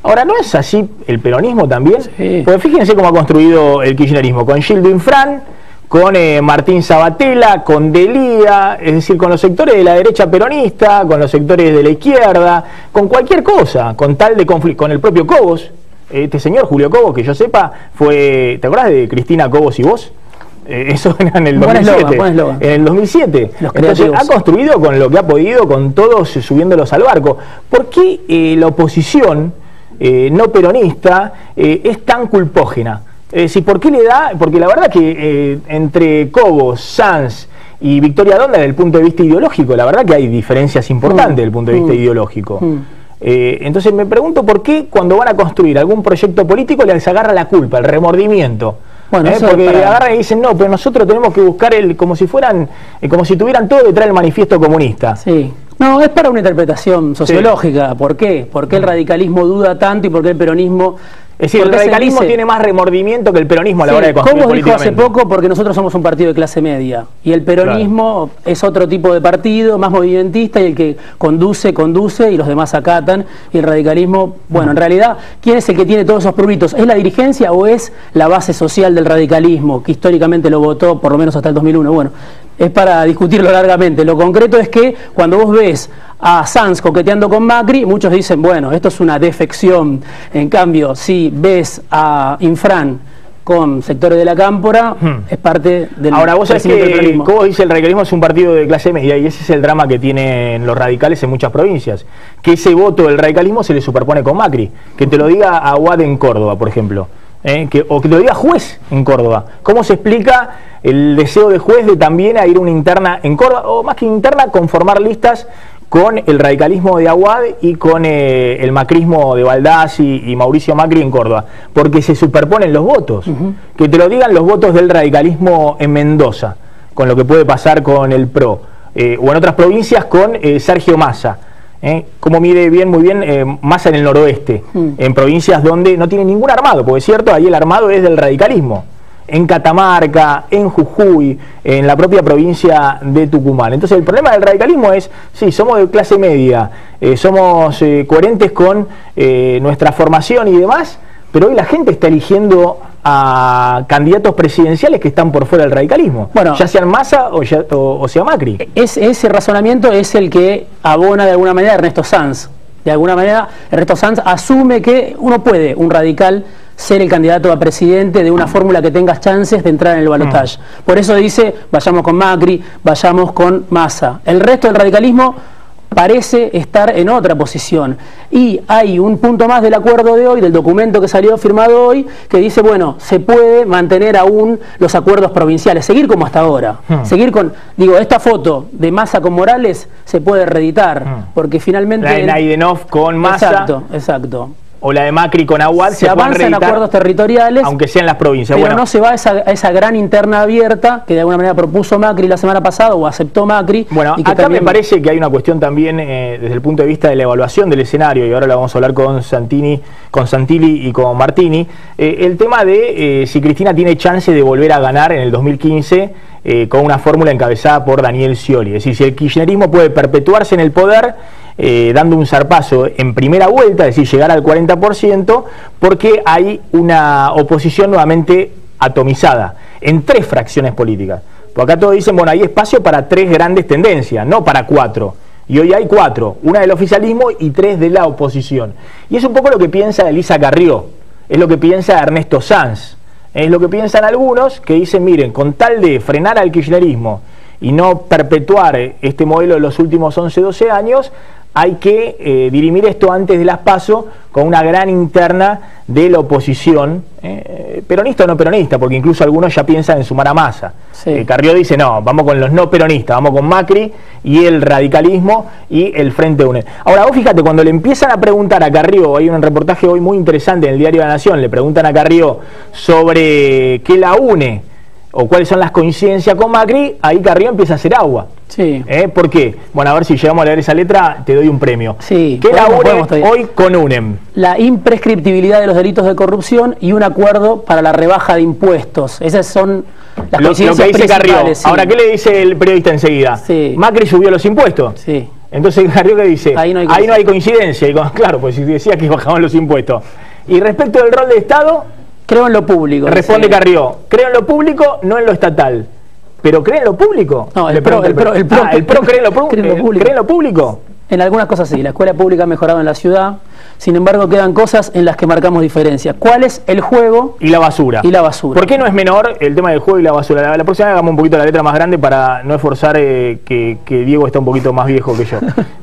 Ahora, ¿no es así el peronismo también? Porque fíjense cómo ha construido el kirchnerismo, con Gildo Infran, con Martín Sabatella, con Delía, es decir, con los sectores de la derecha peronista, con los sectores de la izquierda, con cualquier cosa, con tal de conflicto, con el propio Cobos. Este señor Julio Cobos, que yo sepa, fue, ¿te acordás de Cristina Cobos y vos? Eso era en el 2007. En el 2007. Entonces ha construido con lo que ha podido, con todos subiéndolos al barco. ¿Por qué la oposición no peronista es tan culpógena? ¿Por qué le da? Porque la verdad que entre Cobos, Sanz y Victoria Donda, desde el punto de vista ideológico, la verdad que hay diferencias importantes desde el punto de vista ideológico. Entonces me pregunto por qué cuando van a construir algún proyecto político les agarra la culpa, el remordimiento. Bueno, porque agarran y dicen, no, pero nosotros tenemos que buscar como si fueran, como si tuvieran todo detrás del manifiesto comunista. No, es para una interpretación sociológica. ¿Por qué? ¿Por qué el radicalismo duda tanto y por qué el peronismo... Es decir, el radicalismo tiene más remordimiento que el peronismo a la hora de construir políticamente. Dijo hace poco, porque nosotros somos un partido de clase media y el peronismo es otro tipo de partido, más movimentista, y el que conduce y los demás acatan, y el radicalismo, bueno, en realidad, ¿quién es el que tiene todos esos prubitos? ¿Es la dirigencia o es la base social del radicalismo, que históricamente lo votó por lo menos hasta el 2001? Bueno, es para discutirlo largamente. Lo concreto es que cuando vos ves a Sanz coqueteando con Macri, muchos dicen, bueno, esto es una defección. En cambio, si ves a Infran con sectores de la cámpora, es parte del... Ahora, vos sabés que, como dice, el radicalismo es un partido de clase media, y ese es el drama que tienen los radicales en muchas provincias, que ese voto del radicalismo se le superpone con Macri. Que te lo diga Aguad en Córdoba, por ejemplo. O que lo diga Juez en Córdoba. ¿Cómo se explica el deseo de Juez de también ir a una interna en Córdoba, o más que interna, conformar listas con el radicalismo de Aguad y con el macrismo de Baldás y Mauricio Macri en Córdoba? Porque se superponen los votos. Que te lo digan los votos del radicalismo en Mendoza, con lo que puede pasar con el PRO. o en otras provincias con Sergio Massa. Cómo mide muy bien Massa en el noroeste, en provincias donde no tiene ningún armado, porque es cierto, ahí el armado es del radicalismo. En Catamarca, en Jujuy, en la propia provincia de Tucumán. Entonces el problema del radicalismo es, sí, somos de clase media, somos coherentes con nuestra formación y demás, pero hoy la gente está eligiendo a candidatos presidenciales que están por fuera del radicalismo, bueno, ya sean Massa o sea Macri. Ese razonamiento es el que abona de alguna manera Ernesto Sanz. De alguna manera Ernesto Sanz asume que un radical, ser el candidato a presidente de una fórmula que tenga chances de entrar en el balotaje. Por eso dice, vayamos con Macri, vayamos con Massa. El resto del radicalismo parece estar en otra posición. Y hay un punto más del acuerdo de hoy, del documento que salió firmado hoy, que dice, bueno, se puede mantener aún los acuerdos provinciales, seguir como hasta ahora. Seguir con, digo, esta foto de Massa con Morales se puede reeditar, porque finalmente... La de Naidenov con Massa. Exacto, exacto. O la de Macri con Aguad se avanza en acuerdos territoriales, aunque sean las provincias. Pero no se va a esa gran interna abierta que de alguna manera propuso Macri la semana pasada o aceptó Macri. Bueno, y que acá también... me parece que hay una cuestión también desde el punto de vista de la evaluación del escenario, y ahora la vamos a hablar con Santilli y con Martini, el tema de si Cristina tiene chance de volver a ganar en el 2015 con una fórmula encabezada por Daniel Scioli. Es decir, si el kirchnerismo puede perpetuarse en el poder, dando un zarpazo en primera vuelta, es decir, llegar al 40%, porque hay una oposición nuevamente atomizada en 3 fracciones políticas. Porque acá todos dicen, bueno, hay espacio para 3 grandes tendencias, no para 4. Y hoy hay 4, una del oficialismo y 3 de la oposición. Y es un poco lo que piensa Elisa Carrió, es lo que piensa Ernesto Sanz, es lo que piensan algunos que dicen, miren, con tal de frenar al kirchnerismo y no perpetuar este modelo de los últimos 11, 12 años, hay que dirimir esto antes de las PASO con una gran interna de la oposición, peronista o no peronista, porque incluso algunos ya piensan en sumar a Massa. Sí. Carrió dice, no, vamos con los no peronistas, vamos con Macri y el radicalismo y el Frente UNE. Ahora, vos fíjate, cuando le empiezan a preguntar a Carrió, hay un reportaje hoy muy interesante en el Diario de la Nación, le preguntan a Carrió sobre qué la une, o cuáles son las coincidencias con Macri, ahí Carrió empieza a hacer agua. Sí. ¿Por qué? Bueno, a ver si llegamos a leer esa letra, te doy un premio. Sí. ¿Qué la une hoy con UNEM? La imprescriptibilidad de los delitos de corrupción y un acuerdo para la rebaja de impuestos. Esas son las coincidencias lo que dice Carrió. Sí. Ahora, ¿qué le dice el periodista enseguida? Sí. Macri subió los impuestos. Sí. Entonces Carrió, ¿qué dice? Ahí no hay coincidencia. Y claro, pues si decía que bajaban los impuestos. Y respecto del rol de Estado... Creo en lo público. Responde Carrió, creo en lo público, no en lo estatal. ¿Pero cree en lo público? No, el PRO cree en lo público. En algunas cosas sí, la escuela pública ha mejorado en la ciudad, sin embargo quedan cosas en las que marcamos diferencias. ¿Cuál es el juego? Y la basura. Y la basura. ¿Por qué no es menor el tema del juego y la basura? La próxima vez hagamos un poquito la letra más grande para no esforzar que Diego está un poquito más viejo que yo.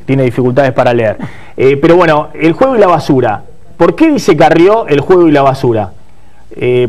Tiene dificultades para leer. Pero bueno, el juego y la basura. ¿Por qué dice Carrió el juego y la basura?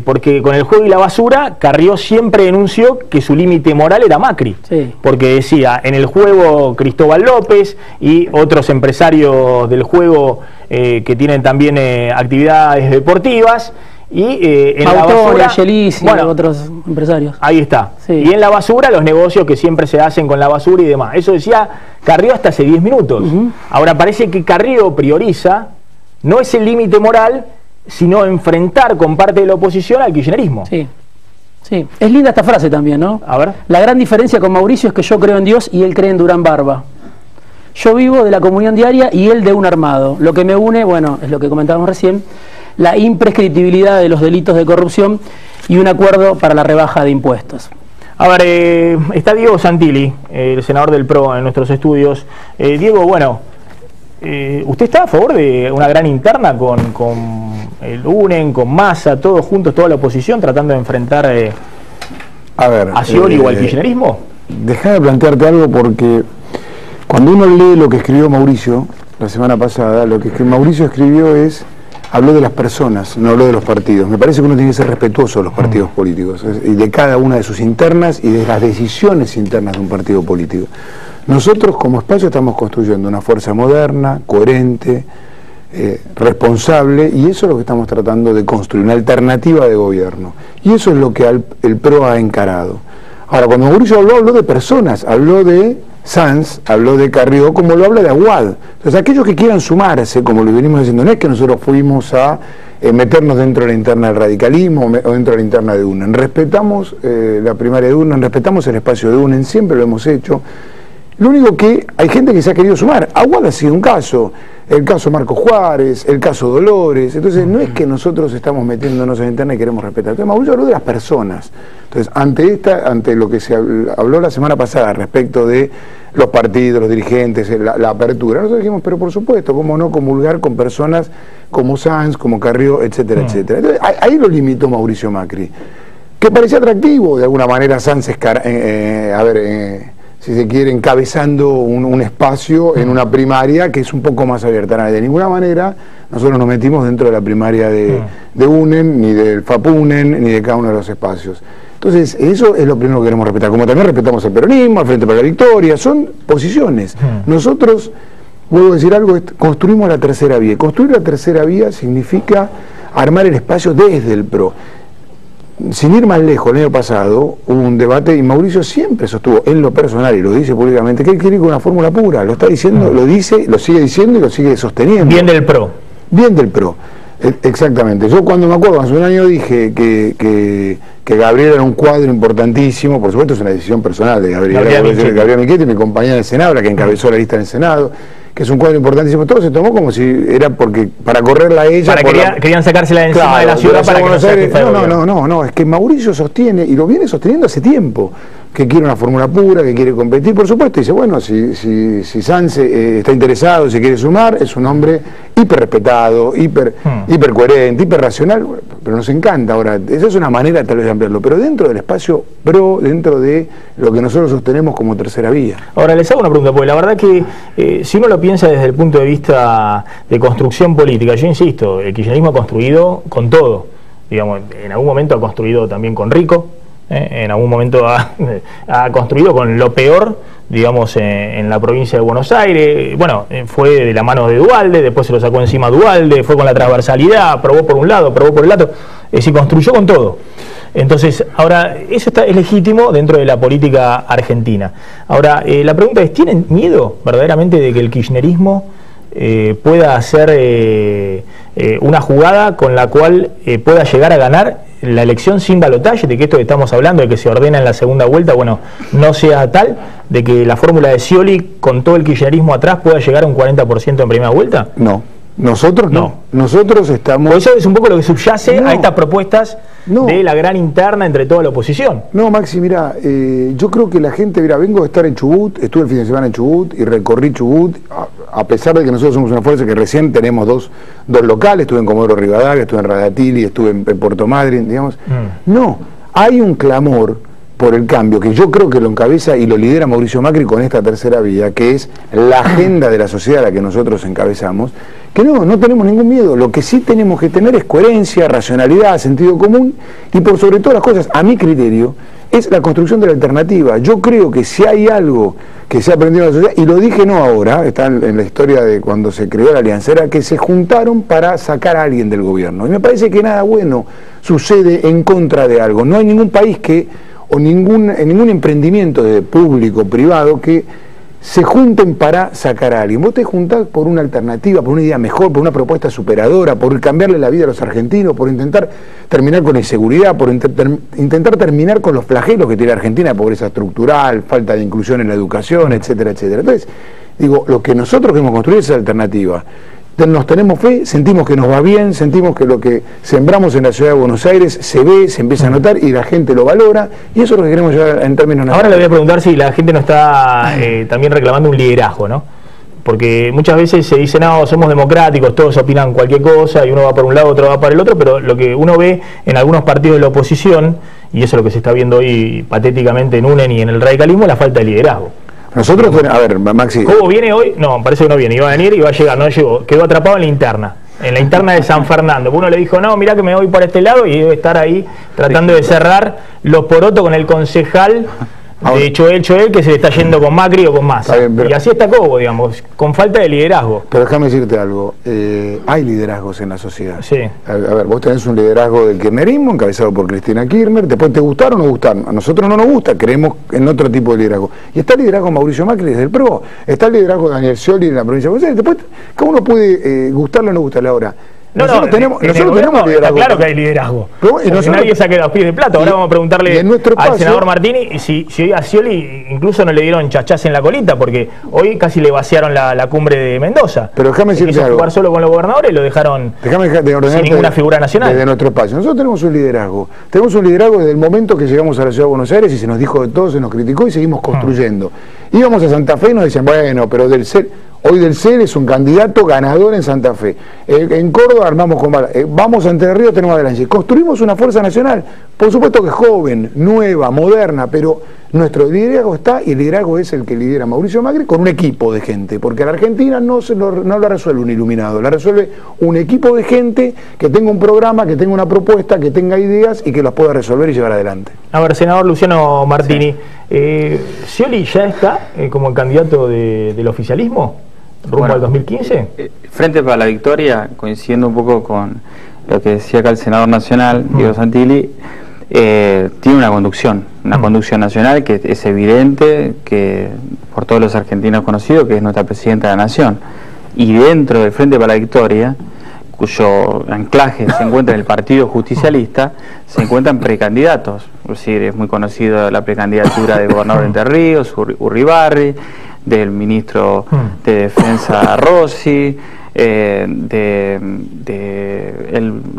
Porque con el juego y la basura, Carrió siempre denunció que su límite moral era Macri. Sí. Porque decía, en el juego Cristóbal López y otros empresarios del juego que tienen también actividades deportivas, y en la basura, Yelis y otros empresarios. Ahí está. Sí. Y en la basura, los negocios que siempre se hacen con la basura y demás. Eso decía Carrió hasta hace 10 minutos. Ahora parece que Carrió prioriza, no es el límite moral, sino enfrentar con parte de la oposición al kirchnerismo. Sí, sí. Es linda esta frase también, ¿no? A ver. La gran diferencia con Mauricio es que yo creo en Dios y él cree en Durán Barba. Yo vivo de la comunión diaria y él de un armado. Lo que me une, bueno, es lo que comentábamos recién, la imprescriptibilidad de los delitos de corrupción y un acuerdo para la rebaja de impuestos. A ver, está Diego Santilli, el senador del PRO en nuestros estudios. Diego, bueno, ¿usted está a favor de una gran interna con el UNEM, con Massa, todos juntos, toda la oposición, tratando de enfrentar a Scioli o al kirchnerismo? Déjame plantearte algo, porque cuando uno lee lo que escribió Mauricio la semana pasada, lo que Mauricio escribió habló de las personas, no habló de los partidos. Me parece que uno tiene que ser respetuoso de los partidos políticos y de cada una de sus internas y de las decisiones internas de un partido político. Nosotros como espacio estamos construyendo una fuerza moderna, coherente, responsable, y eso es lo que estamos tratando de construir, una alternativa de gobierno. Y eso es lo que el PRO ha encarado. Ahora, cuando Mauricio habló de personas, habló de Sanz habló de Carrió como lo habla de Aguad. Entonces, aquellos que quieran sumarse, como lo venimos diciendo, no es que nosotros fuimos a meternos dentro de la interna del radicalismo o dentro de la interna de UNEN. Respetamos la primaria de UNEN, respetamos el espacio de UNEN, siempre lo hemos hecho. Lo único que hay gente que se ha querido sumar. Aguad ha sido un caso, el caso Marcos Juárez, el caso Dolores. Entonces no es que nosotros estamos metiéndonos en internet y queremos respetar. Entonces Mauricio habló de las personas. Entonces ante lo que se habló la semana pasada respecto de los partidos, los dirigentes, la apertura, nosotros dijimos, pero por supuesto, cómo no comulgar con personas como Sanz, como Carrió, etcétera, etcétera. Entonces ahí lo limitó Mauricio Macri, que parecía atractivo de alguna manera. Sanz si se quiere, encabezando un espacio en una primaria que es un poco más abierta. De ninguna manera nosotros nos metimos dentro de la primaria de UNEN, ni del FAPUNEN, ni de cada uno de los espacios. Entonces, eso es lo primero que queremos respetar. Como también respetamos el peronismo, al Frente para la Victoria, son posiciones. Nosotros, vuelvo a decir algo, construimos la tercera vía. Construir la tercera vía significa armar el espacio desde el PRO. Sin ir más lejos, el año pasado hubo un debate y Mauricio siempre sostuvo en lo personal, y lo dice públicamente, que él quiere ir con una fórmula pura. Lo está diciendo, lo dice, lo sigue diciendo y lo sigue sosteniendo. Bien del PRO. Bien del PRO, exactamente. Yo cuando me acuerdo, hace un año dije que Gabriela era un cuadro importantísimo. Por supuesto es una decisión personal de Gabriela Michetti, mi compañera del Senado, la que encabezó la lista en el Senado, que es un cuadro importantísimo. Todo se tomó como si era porque para correrla a ella. Querían sacársela de encima de la ciudad para que no sea jefa de gobierno. No, es que Mauricio sostiene, y lo viene sosteniendo hace tiempo, que quiere una fórmula pura, que quiere competir, por supuesto. Dice, bueno, si Sanz está interesado, si quiere sumar, es un hombre hiper respetado, hiper coherente, hiper racional, pero nos encanta. Ahora, esa es una manera tal vez de ampliarlo, pero dentro del espacio PRO, dentro de lo que nosotros sostenemos como tercera vía. Ahora, les hago una pregunta, porque la verdad que si uno lo piensa desde el punto de vista de construcción política, yo insisto, el kirchnerismo ha construido con todo. Digamos, en algún momento ha construido también con Rico, en algún momento ha construido con lo peor, digamos, en la provincia de Buenos Aires. Bueno, fue de la mano de Duhalde, después se lo sacó encima Duhalde, fue con la transversalidad, probó por un lado, probó por el otro, es decir, construyó con todo. Entonces, ahora, eso es legítimo dentro de la política argentina. Ahora, la pregunta es, ¿tienen miedo verdaderamente de que el kirchnerismo pueda hacer una jugada con la cual pueda llegar a ganar la elección sin balotaje, de que esto que estamos hablando, de que se ordena en la segunda vuelta, bueno, no sea tal, de que la fórmula de Scioli con todo el kirchnerismo atrás pueda llegar a un 40% en primera vuelta? No, nosotros no. Nosotros estamos... Por eso es un poco lo que subyace a estas propuestas de la gran interna entre toda la oposición. No, Maxi, mira, yo creo que la gente, mira, vengo de estar en Chubut, estuve el fin de semana en Chubut y recorrí Chubut, a pesar de que nosotros somos una fuerza que recién tenemos dos locales, estuve en Comodoro Rivadavia, estuve en Radatili, estuve en Puerto Madryn, digamos. No, hay un clamor por el cambio, que yo creo que lo encabeza y lo lidera Mauricio Macri con esta tercera vía, que es la agenda de la sociedad a la que nosotros encabezamos, que no tenemos ningún miedo. Lo que sí tenemos que tener es coherencia, racionalidad, sentido común, y por sobre todas las cosas, a mi criterio, es la construcción de la alternativa. Yo creo que si hay algo que se ha aprendido en la sociedad, y lo dije no ahora, está en la historia de cuando se creó la alianza, era que se juntaron para sacar a alguien del gobierno. Y me parece que nada bueno sucede en contra de algo. No hay ningún país o ningún emprendimiento de público, privado, que se junten para sacar a alguien. Vos te juntás por una alternativa, por una idea mejor, por una propuesta superadora, por cambiarle la vida a los argentinos, por intentar terminar con la inseguridad, por intentar terminar con los flagelos que tiene Argentina, pobreza estructural, falta de inclusión en la educación, etcétera, etcétera. Entonces, digo, lo que nosotros queremos construir es esa alternativa. Nos tenemos fe, sentimos que nos va bien, sentimos que lo que sembramos en la ciudad de Buenos Aires se ve, se empieza a notar y la gente lo valora, y eso es lo que queremos llevar en términos nacionales. Ahora le voy a preguntar si la gente no está también reclamando un liderazgo, ¿no? Porque muchas veces se dice, no, somos democráticos, todos opinan cualquier cosa y uno va por un lado, otro va para el otro, pero lo que uno ve en algunos partidos de la oposición, y eso es lo que se está viendo hoy patéticamente en UNEN y en el radicalismo, es la falta de liderazgo. Nosotros, a ver, Maxi. ¿Cómo viene hoy? No, parece que no viene. Iba a venir y va a llegar, no llegó. Quedó atrapado en la interna de San Fernando. Uno le dijo, no, mirá que me voy por este lado, y debe estar ahí tratando de cerrar los porotos con el concejal de Choel, que se le está yendo con Macri o con Massa. Bien, y así está Cobo, digamos, con falta de liderazgo. Pero déjame decirte algo, hay liderazgos en la sociedad. Sí. A ver, vos tenés un liderazgo del kirchnerismo encabezado por Cristina Kirchner, después te gustaron o no gustaron. A nosotros no nos gusta, creemos en otro tipo de liderazgo. Y está el liderazgo de Mauricio Macri desde el PRO, está el liderazgo de Daniel Scioli en la provincia de Buenos Aires. Después, cada uno puede gustarle o no gustarle ahora. Nosotros tenemos liderazgo. Está claro que hay liderazgo. Pero nadie saque los pies de plato. Ahora vamos a preguntarle al senador Martini si hoy a Scioli incluso no le dieron chachás en la colita, porque hoy casi le vaciaron la cumbre de Mendoza. Pero déjame decirte algo. Jugar solo con los gobernadores y lo dejaron sin ninguna figura nacional. Desde nuestro espacio. Nosotros tenemos un liderazgo. Tenemos un liderazgo desde el momento que llegamos a la ciudad de Buenos Aires y se nos dijo de todo, se nos criticó y seguimos construyendo. Íbamos a Santa Fe y nos decían, bueno, pero del CER... Hoy del CER es un candidato ganador en Santa Fe. En Córdoba armamos con bala. Vamos a Entre Ríos, tenemos adelante. Construimos una fuerza nacional, por supuesto que joven, nueva, moderna, pero nuestro liderazgo está, y el liderazgo es el que lidera Mauricio Macri con un equipo de gente, porque la Argentina no la resuelve un iluminado, la resuelve un equipo de gente que tenga un programa, que tenga una propuesta, que tenga ideas y que las pueda resolver y llevar adelante. A ver, senador Luciano Martini, ¿Scioli ya está como el candidato del oficialismo rumbo al 2015? Frente para la Victoria, coincidiendo un poco con lo que decía acá el senador nacional, Diego Santilli, tiene una conducción nacional que es evidente, que por todos los argentinos conocidos, que es nuestra presidenta de la Nación. Y dentro del Frente para la Victoria, cuyo anclaje se encuentra en el Partido Justicialista, se encuentran precandidatos. Es decir, es muy conocida la precandidatura del gobernador de Entre Ríos, Urribarri, del ministro de Defensa Rossi, el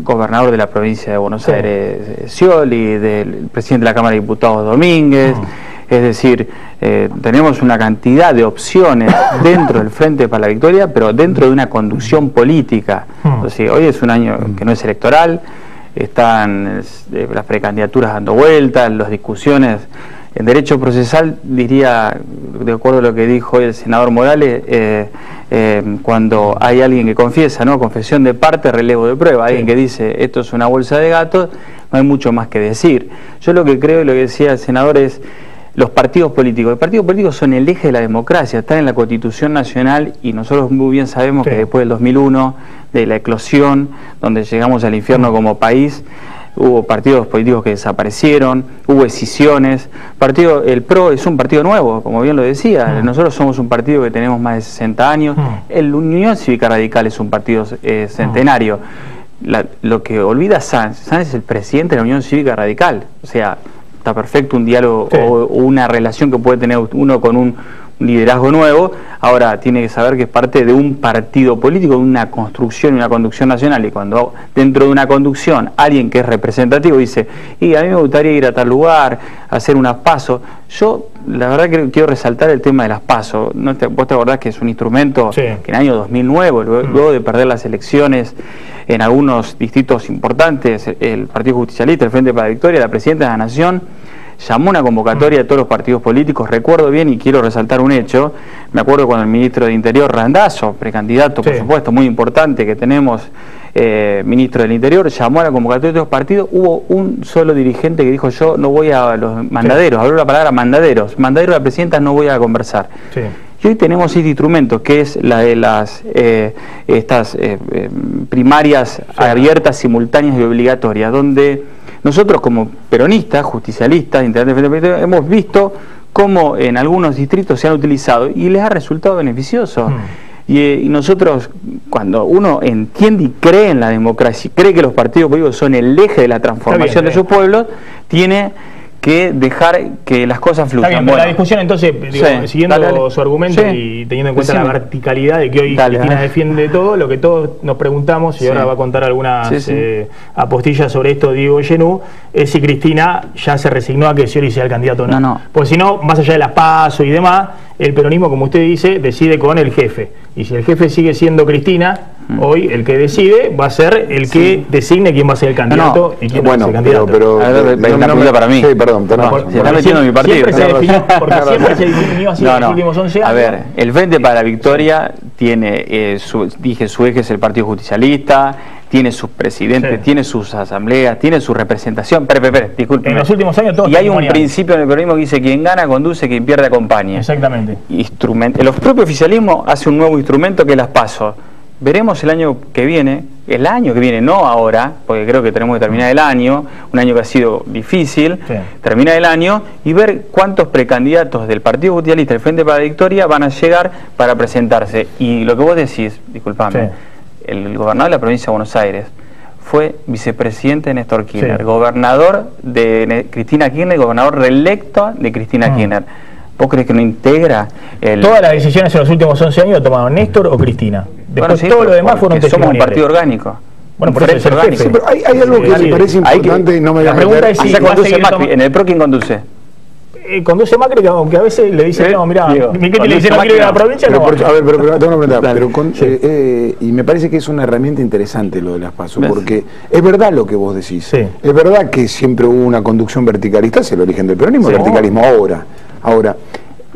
gobernador de la provincia de Buenos Aires, Scioli, del presidente de la Cámara de Diputados, Domínguez. Es decir, tenemos una cantidad de opciones dentro del Frente para la Victoria, pero dentro de una conducción política. Es decir, hoy es un año que no es electoral, están las precandidaturas dando vueltas, las discusiones. En derecho procesal, diría, de acuerdo a lo que dijo hoy el senador Morales, cuando hay alguien que confiesa, ¿no? Confesión de parte, relevo de prueba, alguien que dice esto es una bolsa de gatos, no hay mucho más que decir. Yo lo que creo y lo que decía el senador es los partidos políticos. Los partidos políticos son el eje de la democracia, están en la Constitución Nacional y nosotros muy bien sabemos que después del 2001, de la eclosión, donde llegamos al infierno como país, hubo partidos políticos que desaparecieron, hubo escisiones. El PRO es un partido nuevo, como bien lo decía. Nosotros somos un partido que tenemos más de 60 años. El Unión Cívica Radical es un partido centenario. Lo que olvida Sanz es el presidente de la Unión Cívica Radical. O sea, está perfecto un diálogo o una relación que puede tener uno con un liderazgo nuevo. Ahora tiene que saber que es parte de un partido político, de una construcción y una conducción nacional, y cuando dentro de una conducción alguien que es representativo dice, y a mí me gustaría ir a tal lugar, hacer unas PASO, yo la verdad que quiero resaltar el tema de las PASO. Vos te acordás que es un instrumento que en el año 2009, luego de perder las elecciones en algunos distritos importantes, el Partido Justicialista, el Frente para la Victoria, la Presidenta de la Nación llamó una convocatoria de todos los partidos políticos. Recuerdo bien y quiero resaltar un hecho, me acuerdo cuando el ministro de Interior, Randazzo, precandidato por supuesto muy importante que tenemos, ministro del Interior, llamó a la convocatoria de todos los partidos, hubo un solo dirigente que dijo yo no voy a los mandaderos, habló la palabra mandaderos de la presidenta, no voy a conversar. Y hoy tenemos este instrumento que es la de las primarias abiertas, simultáneas y obligatorias, donde nosotros como peronistas, justicialistas, integrantes hemos visto cómo en algunos distritos se han utilizado y les ha resultado beneficioso. Y nosotros, cuando uno entiende y cree en la democracia, cree que los partidos políticos son el eje de la transformación de sus pueblos, tiene que dejar que las cosas fluyan. Está bien, pero la discusión entonces, siguiendo su argumento y teniendo en cuenta la verticalidad de que hoy Cristina defiende todo, lo que todos nos preguntamos, y ahora va a contar algunas apostillas sobre esto Diego Genú, es si Cristina ya se resignó a que Scioli sea el candidato o no. Porque si no, más allá de las PASO y demás, el peronismo, como usted dice, decide con el jefe. Y si el jefe sigue siendo Cristina, hoy el que decide va a ser el que designe quién va a ser el candidato y quién va a ser el candidato. Pero, una pregunta para mí. Sí, perdón. perdón. Se está metiendo en mi partido. Siempre se definió, porque siempre se definió así en los últimos 11 años. A ver, el Frente para la Victoria tiene, su eje es el Partido Justicialista, tiene sus presidentes, tiene sus asambleas, tiene su representación. Disculpe. En los últimos años todos. Y hay un principio en el peronismo que dice: quien gana conduce, quien pierde acompaña. Exactamente. Los propios oficialismos hace un nuevo instrumento que las PASO. Veremos el año que viene, no ahora, porque creo que tenemos que terminar el año, un año que ha sido difícil, terminar el año y ver cuántos precandidatos del Partido Justicialista, del Frente para la Victoria, van a llegar para presentarse. Y lo que vos decís, disculpame, el gobernador de la provincia de Buenos Aires fue vicepresidente de Néstor Kirchner, gobernador de Cristina Kirchner, gobernador reelecto de Cristina Kirchner. ¿Vos crees que no integra el...? Todas las decisiones en los últimos 11 años tomaron Néstor o Cristina. Después todo lo demás fueron testimoniales. Somos un partido orgánico. Bueno, por eso es orgánico. Sí, pero hay algo que me parece importante y no me voy a meter. La pregunta es si conduce Macri. En el PRO, ¿quién conduce? Conduce Macri, aunque a veces le dicen, no, mirá, Miquel le dice Macri de la provincia, no. A ver, pero tengo una pregunta. Y me parece que es una herramienta interesante lo de las PASO, porque es verdad lo que vos decís. Es verdad que siempre hubo una conducción verticalista, es el origen del peronismo, el verticalismo Ahora,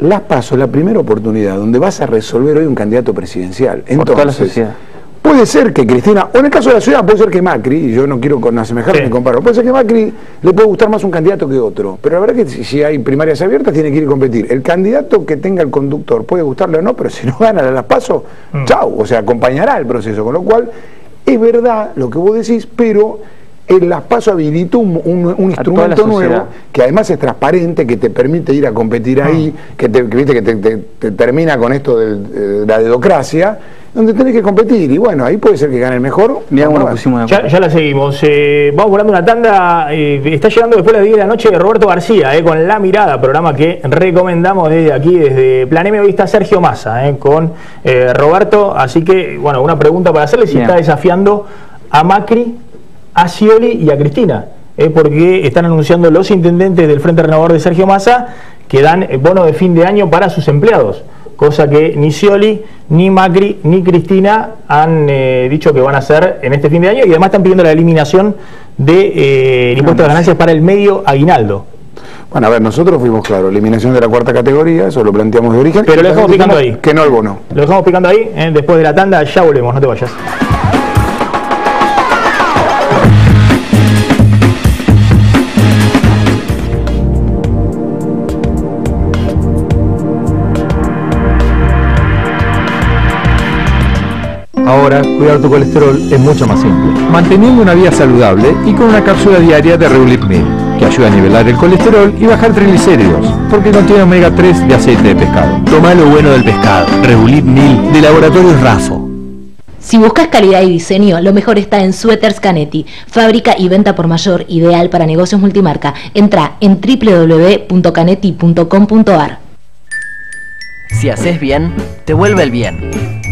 las PASO es la primera oportunidad donde vas a resolver hoy un candidato presidencial. Entonces, por toda la sociedad. Puede ser que Cristina, o en el caso de la ciudad, puede ser que Macri, y yo no quiero asemejarme ni comparar, puede ser que Macri le puede gustar más un candidato que otro, pero la verdad que si hay primarias abiertas tiene que ir a competir. El candidato que tenga el conductor puede gustarle o no, pero si no gana las PASO, chau, o sea, acompañará el proceso, con lo cual es verdad lo que vos decís, pero en las PASO habilitó un instrumento nuevo que además es transparente, que te permite ir a competir ahí, que te termina con esto de la dedocracia, donde tenés que competir, y bueno, ahí puede ser que gane el mejor. Ya la seguimos. Vamos volando una tanda. Está llegando después de las 10 de la noche Roberto García, con La Mirada, programa que recomendamos desde aquí, desde Plan M. Hoy está Sergio Massa con Roberto, así que, bueno, una pregunta para hacerle: si está desafiando a Macri, a Scioli y a Cristina, porque están anunciando los intendentes del Frente Renovador de Sergio Massa que dan bono de fin de año para sus empleados, cosa que ni Scioli, ni Macri, ni Cristina han dicho que van a hacer en este fin de año, y además están pidiendo la eliminación del impuesto de ganancias para el medio aguinaldo. Bueno, a ver, nosotros fuimos claros, eliminación de la cuarta categoría, eso lo planteamos de origen. Pero lo dejamos picando ahí. Que no el bono. Lo dejamos picando ahí, después de la tanda ya volvemos, no te vayas. Ahora, cuidar tu colesterol es mucho más simple, manteniendo una vida saludable y con una cápsula diaria de Reulit 1000, que ayuda a nivelar el colesterol y bajar triglicéridos, porque contiene omega 3 de aceite de pescado. Toma lo bueno del pescado. Reulit 1000 de Laboratorios Rafo. Si buscas calidad y diseño, lo mejor está en Suéteres Canetti, fábrica y venta por mayor, ideal para negocios multimarca. Entra en www.canetti.com.ar. Si haces bien, te vuelve el bien.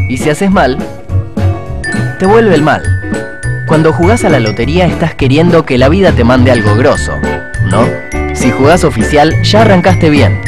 Y si haces mal, te vuelve el mal. Cuando jugás a la lotería estás queriendo que la vida te mande algo grosso, ¿no? Si jugás oficial, ya arrancaste bien.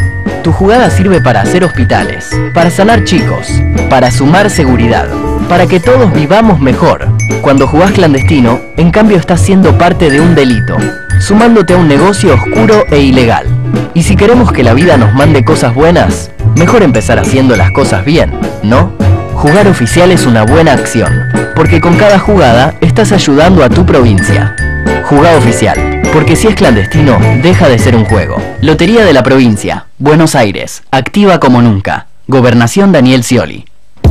Tu jugada sirve para hacer hospitales, para sanar chicos, para sumar seguridad, para que todos vivamos mejor. Cuando jugás clandestino, en cambio estás siendo parte de un delito, sumándote a un negocio oscuro e ilegal. Y si queremos que la vida nos mande cosas buenas, mejor empezar haciendo las cosas bien, ¿no? Jugar oficial es una buena acción, porque con cada jugada estás ayudando a tu provincia. Jugá oficial, porque si es clandestino, deja de ser un juego. Lotería de la Provincia, Buenos Aires, activa como nunca. Gobernación Daniel Scioli.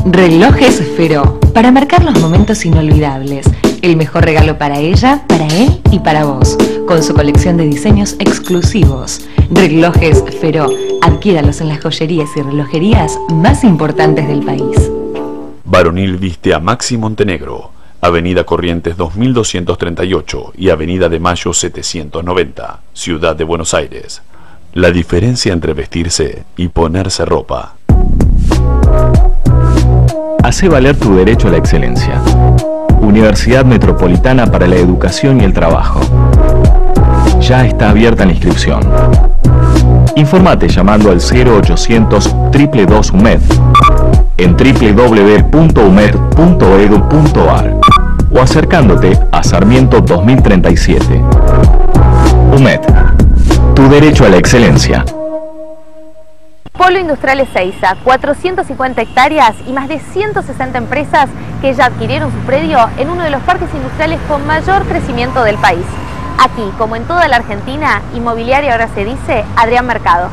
Relojes Feró, para marcar los momentos inolvidables. El mejor regalo para ella, para él y para vos, con su colección de diseños exclusivos. Relojes Feró, adquiéralos en las joyerías y relojerías más importantes del país. Varonil viste a Maxi Montenegro, Avenida Corrientes 2238 y Avenida de Mayo 790, Ciudad de Buenos Aires. La diferencia entre vestirse y ponerse ropa. Hace valer tu derecho a la excelencia. Universidad Metropolitana para la Educación y el Trabajo. Ya está abierta la inscripción. Informate llamando al 0800 222 UMED en www.umed.edu.ar o acercándote a Sarmiento 2037. UMED, Tu derecho a la excelencia. Polo Industrial Ezeiza, 450 hectáreas y más de 160 empresas que ya adquirieron su predio en uno de los parques industriales con mayor crecimiento del país. Aquí, como en toda la Argentina, inmobiliaria ahora se dice Adrián Mercado.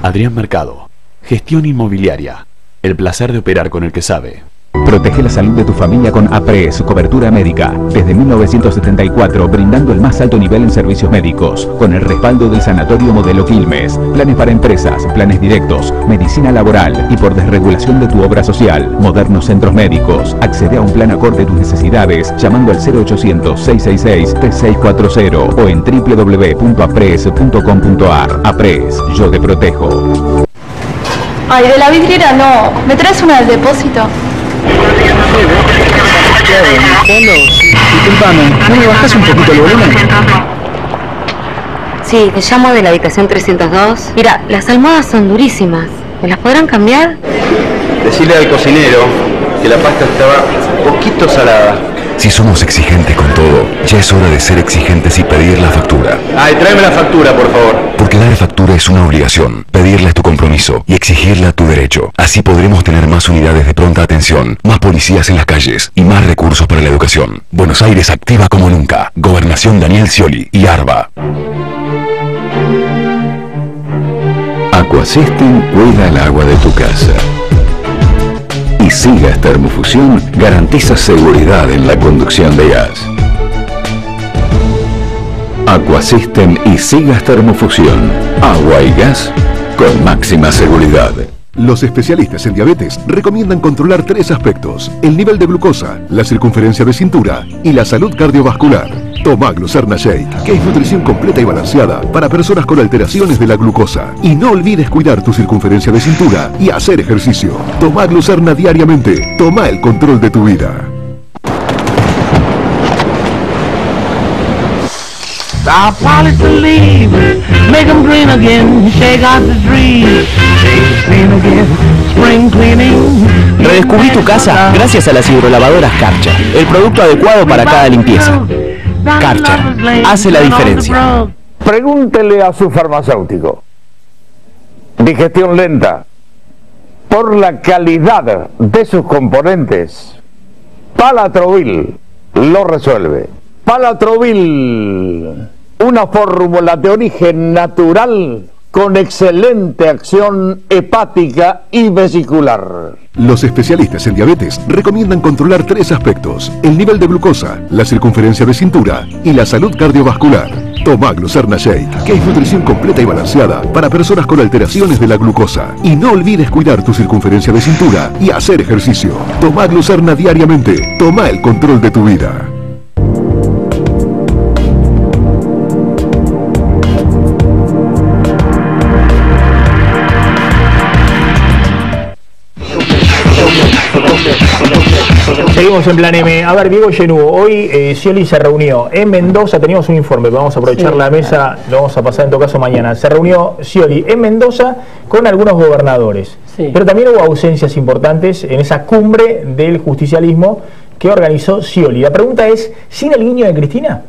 Adrián Mercado, gestión inmobiliaria. El placer de operar con el que sabe. Protege la salud de tu familia con APRES, cobertura médica. Desde 1974, brindando el más alto nivel en servicios médicos. Con el respaldo del Sanatorio Modelo Quilmes. Planes para empresas, planes directos, medicina laboral y por desregulación de tu obra social. Modernos centros médicos. Accede a un plan acorde a tus necesidades llamando al 0800-666-3640 o en www.apres.com.ar. APRES, yo te protejo. Ay, de la vidriera no. ¿Me traes una del depósito? Disculpame, ¿no me bajás un poquito el volumen? Sí, te llamo de la habitación 302. Mira, las almohadas son durísimas. ¿Me las podrán cambiar? Decirle al cocinero que la pasta estaba un poquito salada. Si somos exigentes con todo, ya es hora de ser exigentes y pedir la factura. Ay, tráeme la factura, por favor. Porque dar factura es una obligación, pedirla es tu compromiso y exigirla tu derecho. Así podremos tener más unidades de pronta atención, más policías en las calles y más recursos para la educación. Buenos Aires activa como nunca. Gobernación Daniel Scioli y ARBA. Aquasystem cuida el agua de tu casa. Y Sigas Termofusión garantiza seguridad en la conducción de gas. Aquasystem y Sigas Termofusión. Agua y gas con máxima seguridad. Los especialistas en diabetes recomiendan controlar 3 aspectos: el nivel de glucosa, la circunferencia de cintura y la salud cardiovascular. Toma Glucerna Shake, que es nutrición completa y balanceada para personas con alteraciones de la glucosa. Y no olvides cuidar tu circunferencia de cintura y hacer ejercicio. Toma Glucerna diariamente. Toma el control de tu vida. Our policy leave, make them green again, shake out the dreams, shake clean again, spring cleaning. Redescubrí tu casa gracias a las hidrolavadoras Karcher, el producto adecuado para cada limpieza. Karcher hace la diferencia. Pregúntele a su farmacéutico. Digestión lenta. Por la calidad de sus componentes, Palatrovil lo resuelve. Palatrovil, una fórmula de origen natural con excelente acción hepática y vesicular. Los especialistas en diabetes recomiendan controlar 3 aspectos: el nivel de glucosa, la circunferencia de cintura y la salud cardiovascular. Toma Glucerna Shake, que es nutrición completa y balanceada para personas con alteraciones de la glucosa. Y no olvides cuidar tu circunferencia de cintura y hacer ejercicio. Toma Glucerna diariamente. Toma el control de tu vida. Seguimos en Plan M. A ver, Diego Genú, hoy Scioli se reunió en Mendoza, teníamos un informe, vamos a aprovechar la mesa, lo vamos a pasar en todo caso mañana. Se reunió Scioli en Mendoza con algunos gobernadores, pero también hubo ausencias importantes en esa cumbre del justicialismo que organizó Scioli. La pregunta es, ¿sin el guiño de Cristina?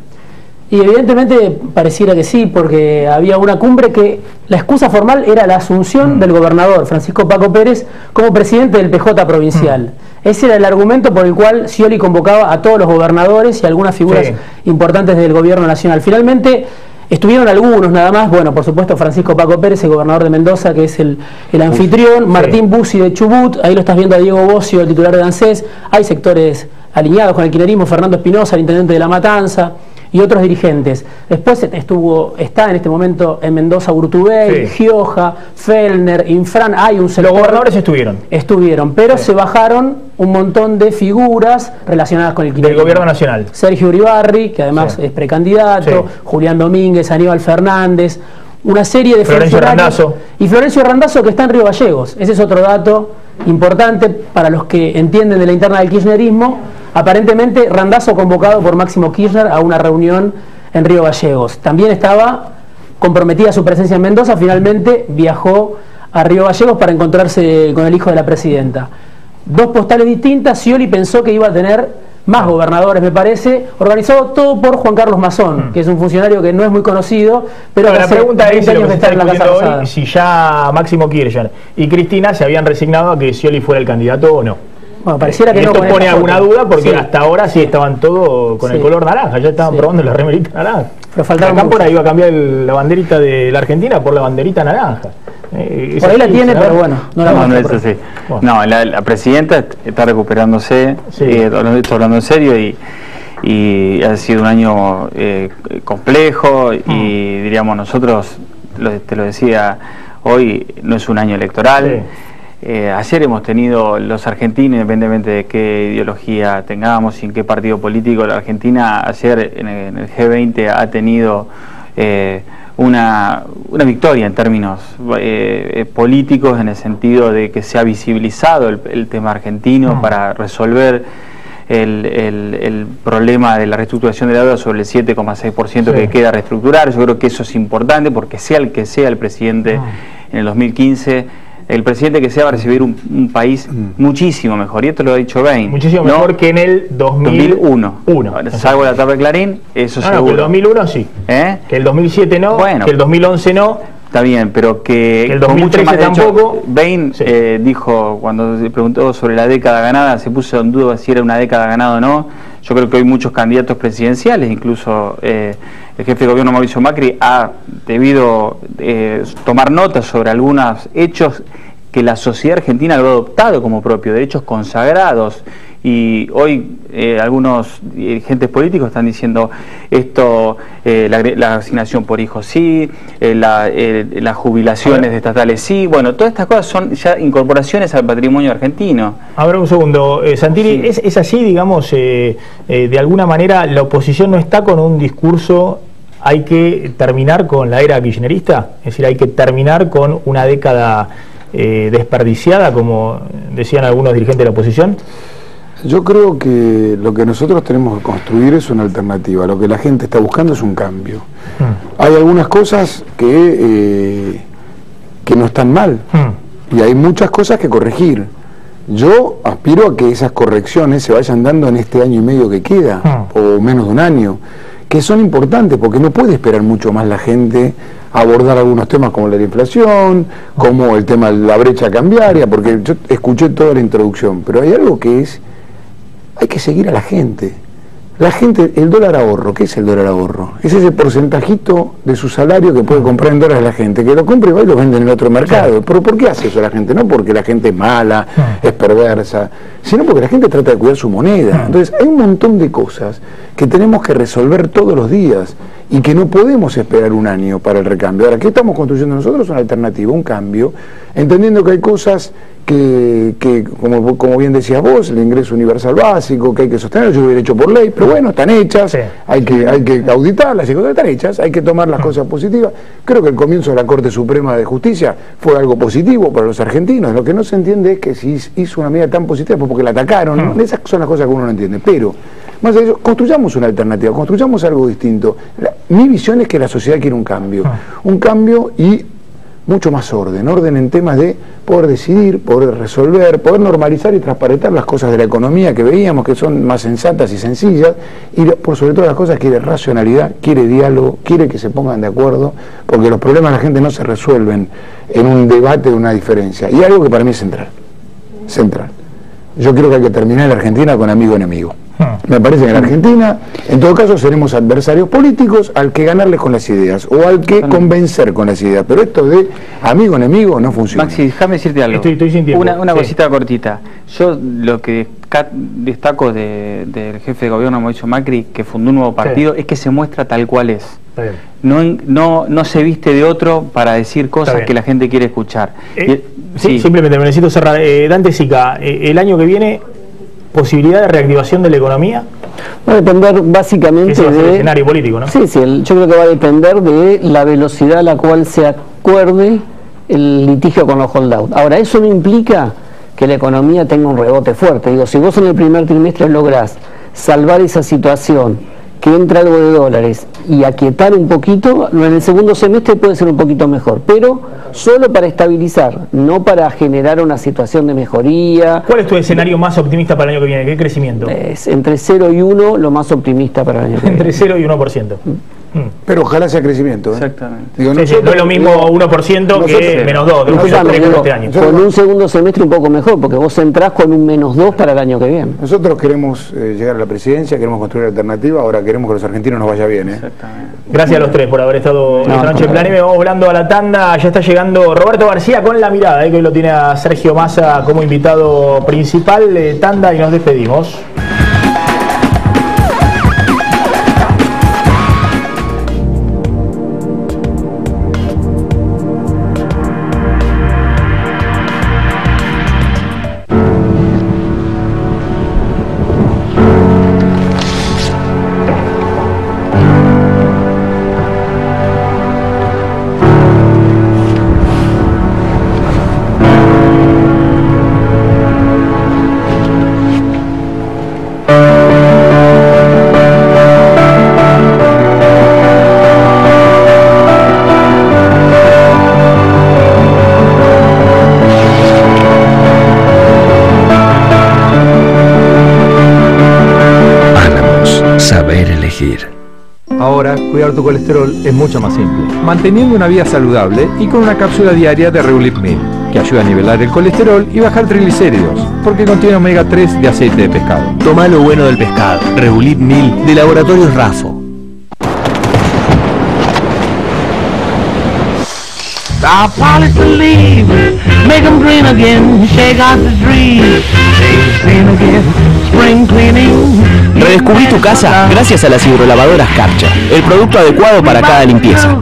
Y evidentemente pareciera que sí, porque había una cumbre que la excusa formal era la asunción del gobernador Francisco Paco Pérez como presidente del PJ provincial. Ese era el argumento por el cual Scioli convocaba a todos los gobernadores y algunas figuras importantes del gobierno nacional. Finalmente estuvieron algunos nada más, bueno, por supuesto Francisco Paco Pérez, el gobernador de Mendoza, que es el anfitrión, Martín Bussi de Chubut, ahí lo estás viendo a Diego Bocio, el titular de ANSES, hay sectores alineados con el kirchnerismo, Fernando Espinosa, el intendente de La Matanza, y otros dirigentes. Después está en este momento en Mendoza Urtubey, Gioja, Fellner, Infran, hay un sector. Los gobernadores estuvieron. Estuvieron, pero se bajaron un montón de figuras relacionadas con el kirchnerismo. Del gobierno nacional. Sergio Uribarri, que además es precandidato, Julián Domínguez, Aníbal Fernández, una serie de Florencio Randazzo. Y Florencio Randazzo, que está en Río Gallegos. Ese es otro dato importante para los que entienden de la interna del kirchnerismo. Aparentemente Randazzo convocado por Máximo Kirchner a una reunión en Río Gallegos. También estaba comprometida su presencia en Mendoza, finalmente viajó a Río Gallegos para encontrarse con el hijo de la presidenta. Dos postales distintas. Scioli pensó que iba a tener más gobernadores, me parece, organizado todo por Juan Carlos Mazón, que es un funcionario que no es muy conocido, pero la pregunta es años que está en la Casa Rosada. Si ya Máximo Kirchner y Cristina se habían resignado a que Scioli fuera el candidato o no. Bueno, pareciera que esto no. Esto pone alguna duda porque hasta ahora sí estaban todos con el color naranja, ya estaban probando la remerita naranja. Pero faltaba la Cámpora iba a cambiar la banderita de la Argentina por la banderita naranja. Por ahí la tiene, pero bueno, no la no es así. No, la presidenta está recuperándose, estoy hablando en serio, y ha sido un año complejo y diríamos nosotros, te lo decía hoy, no es un año electoral. Ayer hemos tenido los argentinos, independientemente de qué ideología tengamos y en qué partido político, la Argentina ayer en el G20 ha tenido una victoria en términos políticos, en el sentido de que se ha visibilizado el tema argentino para resolver el problema de la reestructuración de la deuda sobre el 7,6% que queda reestructurar. Yo creo que eso es importante porque sea el que sea el presidente en el 2015, el presidente que sea va a recibir un país muchísimo mejor, y esto lo ha dicho Bain. Muchísimo mejor que en el 2001. Salvo la etapa de Clarín, eso seguro. Que el 2001 sí. Que el 2007 no, que el 2011 no. Está bien, pero que el 2013 tampoco. Bain dijo, cuando se preguntó sobre la década ganada, se puso en duda si era una década ganada o no. Yo creo que hay muchos candidatos presidenciales, incluso el jefe de gobierno Mauricio Macri ha debido tomar nota sobre algunos hechos que la sociedad argentina lo ha adoptado como propio, derechos consagrados, y hoy algunos dirigentes políticos están diciendo esto, la asignación por hijos sí, las jubilaciones estatales sí, bueno, todas estas cosas son ya incorporaciones al patrimonio argentino. A ver un segundo, Santini, ¿es así, digamos, de alguna manera la oposición no está con un discurso, hay que terminar con la era kirchnerista? Es decir, hay que terminar con una década desperdiciada, como decían algunos dirigentes de la oposición. Yo creo que lo que nosotros tenemos que construir es una alternativa. Lo que la gente está buscando es un cambio. Hay algunas cosas que no están mal y hay muchas cosas que corregir. Yo aspiro a que esas correcciones se vayan dando en este año y medio que queda, o menos de un año, que son importantes porque no puede esperar mucho más la gente a abordar algunos temas como la inflación, como el tema de la brecha cambiaria, porque yo escuché toda la introducción, pero hay algo que es, hay que seguir a la gente. La gente, el dólar ahorro, ¿qué es el dólar ahorro? Es ese porcentajito de su salario que puede comprar en dólares la gente, que lo compra y va y lo vende en el otro mercado. ¿Pero por qué hace eso la gente? No porque la gente es mala, es perversa, sino porque la gente trata de cuidar su moneda. Entonces hay un montón de cosas que tenemos que resolver todos los días y que no podemos esperar un año para el recambio. Ahora, ¿qué estamos construyendo nosotros? Una alternativa, un cambio, entendiendo que hay cosas que como bien decías vos, el ingreso universal básico, que hay que sostener, yo lo hubiera hecho por ley, pero bueno, están hechas, hay que auditarlas, y cuando están hechas, hay que tomar las cosas positivas. Creo que el comienzo de la Corte Suprema de Justicia fue algo positivo para los argentinos. Lo que no se entiende es que si hizo una medida tan positiva fue porque la atacaron, ¿no? Esas son las cosas que uno no entiende, pero más allá de eso, construyamos una alternativa, construyamos algo distinto. Mi visión es que la sociedad quiere un cambio y mucho más orden en temas de poder decidir, poder resolver, poder normalizar y transparentar las cosas de la economía que veíamos que son más sensatas y sencillas, y por sobre todo las cosas quiere racionalidad, quiere diálogo, quiere que se pongan de acuerdo, porque los problemas de la gente no se resuelven en un debate de una diferencia. Y algo que para mí es central. Yo creo que hay que terminar en la Argentina con amigo-enemigo. Me parece que en la Argentina, en todo caso, seremos adversarios políticos al que ganarle con las ideas o al que convencer con las ideas. Pero esto de amigo-enemigo no funciona. Maxi, déjame decirte algo. Estoy sin tiempo. Una cosita cortita. Yo lo que destaco del jefe de gobierno Mauricio Macri, que fundó un nuevo partido, es que se muestra tal cual es. No se viste de otro para decir cosas que la gente quiere escuchar. Simplemente me necesito cerrar. Dante Sica, el año que viene, ¿posibilidad de reactivación de la economía? Va a depender básicamente del escenario político, ¿no? Sí, yo creo que va a depender de la velocidad a la cual se acuerde el litigio con los holdouts. Ahora, eso no implica que la economía tenga un rebote fuerte. Digo, si vos en el primer trimestre lográs salvar esa situación que entre algo de dólares y aquietar un poquito, en el segundo semestre puede ser un poquito mejor, pero solo para estabilizar, no para generar una situación de mejoría. ¿Cuál es tu escenario más optimista para el año que viene? ¿Qué crecimiento? Es entre 0 y 1 lo más optimista para el año que viene. Entre 0 y 1%. Pero ojalá sea crecimiento. Exactamente. Digo, Sí, no es lo mismo 1% que menos 2, que este año. Con un segundo semestre un poco mejor, porque vos entrás con un -2 para el año que viene. Nosotros queremos llegar a la presidencia, queremos construir alternativa, ahora queremos que los argentinos nos vaya bien. Exactamente. Gracias a los tres por haber estado esta noche en Plan M. Vamos volando a la tanda. Ya está llegando Roberto García con La Mirada, que hoy lo tiene a Sergio Massa como invitado principal. Tanda y nos despedimos. Ahora, cuidar tu colesterol es mucho más simple, manteniendo una vida saludable y con una cápsula diaria de Reulip 1000, que ayuda a nivelar el colesterol y bajar triglicéridos, porque contiene omega 3 de aceite de pescado. Toma lo bueno del pescado. Reulip 1000 de Laboratorios Rafo. I'll polish the leaves, make them green again, shake out the trees, green again, spring cleaning. Redescubrí tu casa gracias a las hidrolavadoras Karcher, el producto adecuado para cada limpieza.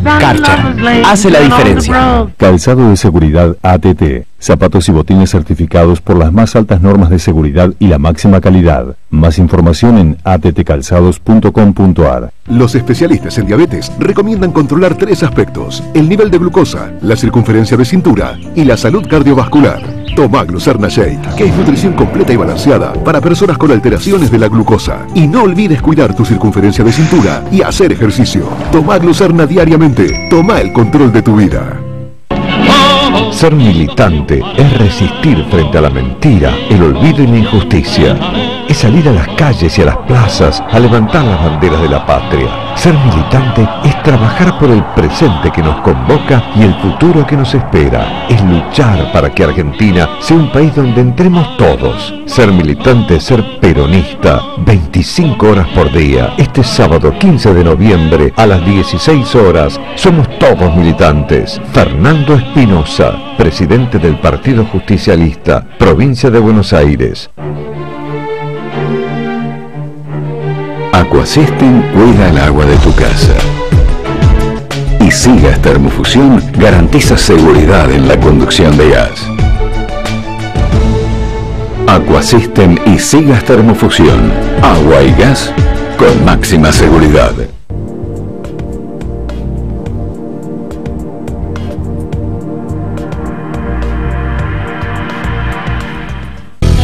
Karcher hace la diferencia. Calzado de seguridad ATT. Zapatos y botines certificados por las más altas normas de seguridad y la máxima calidad. Más información en attcalzados.com.ar. Los especialistas en diabetes recomiendan controlar 3 aspectos: el nivel de glucosa, la circunferencia de cintura y la salud cardiovascular. Toma Glucerna Shake, que es nutrición completa y balanceada para personas con alteraciones de la glucosa. Y no olvides cuidar tu circunferencia de cintura y hacer ejercicio. Toma Glucerna diariamente. Toma el control de tu vida. Ser militante es resistir frente a la mentira, el olvido y la injusticia. Es salir a las calles y a las plazas a levantar las banderas de la patria. Ser militante es trabajar por el presente que nos convoca y el futuro que nos espera. Es luchar para que Argentina sea un país donde entremos todos. Ser militante es ser peronista. 25 horas por día. Este sábado 15 de noviembre a las 16 horas somos todos militantes. Fernando Espinosa, presidente del Partido Justicialista, Provincia de Buenos Aires. Aquasystem cuida el agua de tu casa. Y Sigas Termofusión garantiza seguridad en la conducción de gas. Aquasystem y Sigas Termofusión. Agua y gas con máxima seguridad.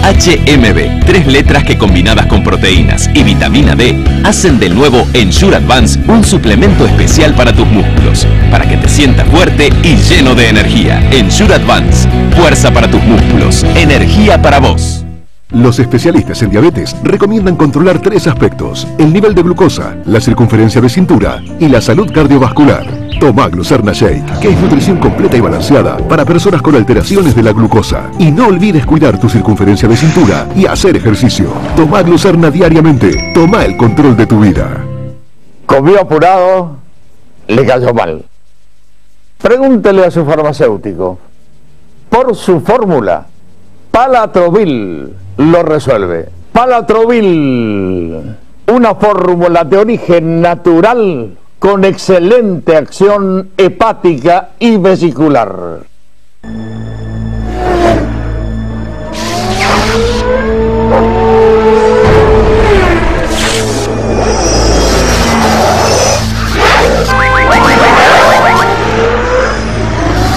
HMB, 3 letras que combinadas con proteínas y vitamina D hacen del nuevo Ensure Advance un suplemento especial para tus músculos, para que te sientas fuerte y lleno de energía. Ensure Advance, fuerza para tus músculos, energía para vos. Los especialistas en diabetes recomiendan controlar 3 aspectos: el nivel de glucosa, la circunferencia de cintura y la salud cardiovascular. Toma Glucerna Shake, que es nutrición completa y balanceada para personas con alteraciones de la glucosa. Y no olvides cuidar tu circunferencia de cintura y hacer ejercicio. Toma Glucerna diariamente. Toma el control de tu vida. Comió apurado, le cayó mal. Pregúntele a su farmacéutico por su fórmula. Palatrovil lo resuelve. Palatrovil, una fórmula de origen natural con excelente acción hepática y vesicular.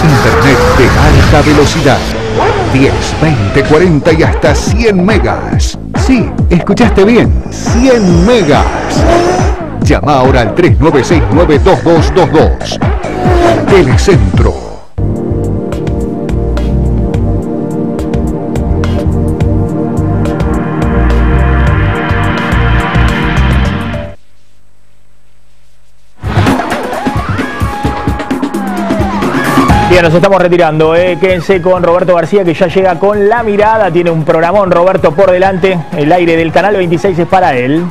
Internet de alta velocidad. 10, 20, 40 y hasta 100 megas. Sí, Escuchaste bien, 100 megas. Llama ahora al 3969-2222. Telecentro. Bien, nos estamos retirando. Quédense con Roberto García, que ya llega con La Mirada. Tiene un programón, Roberto, por delante. El aire del Canal 26 es para él.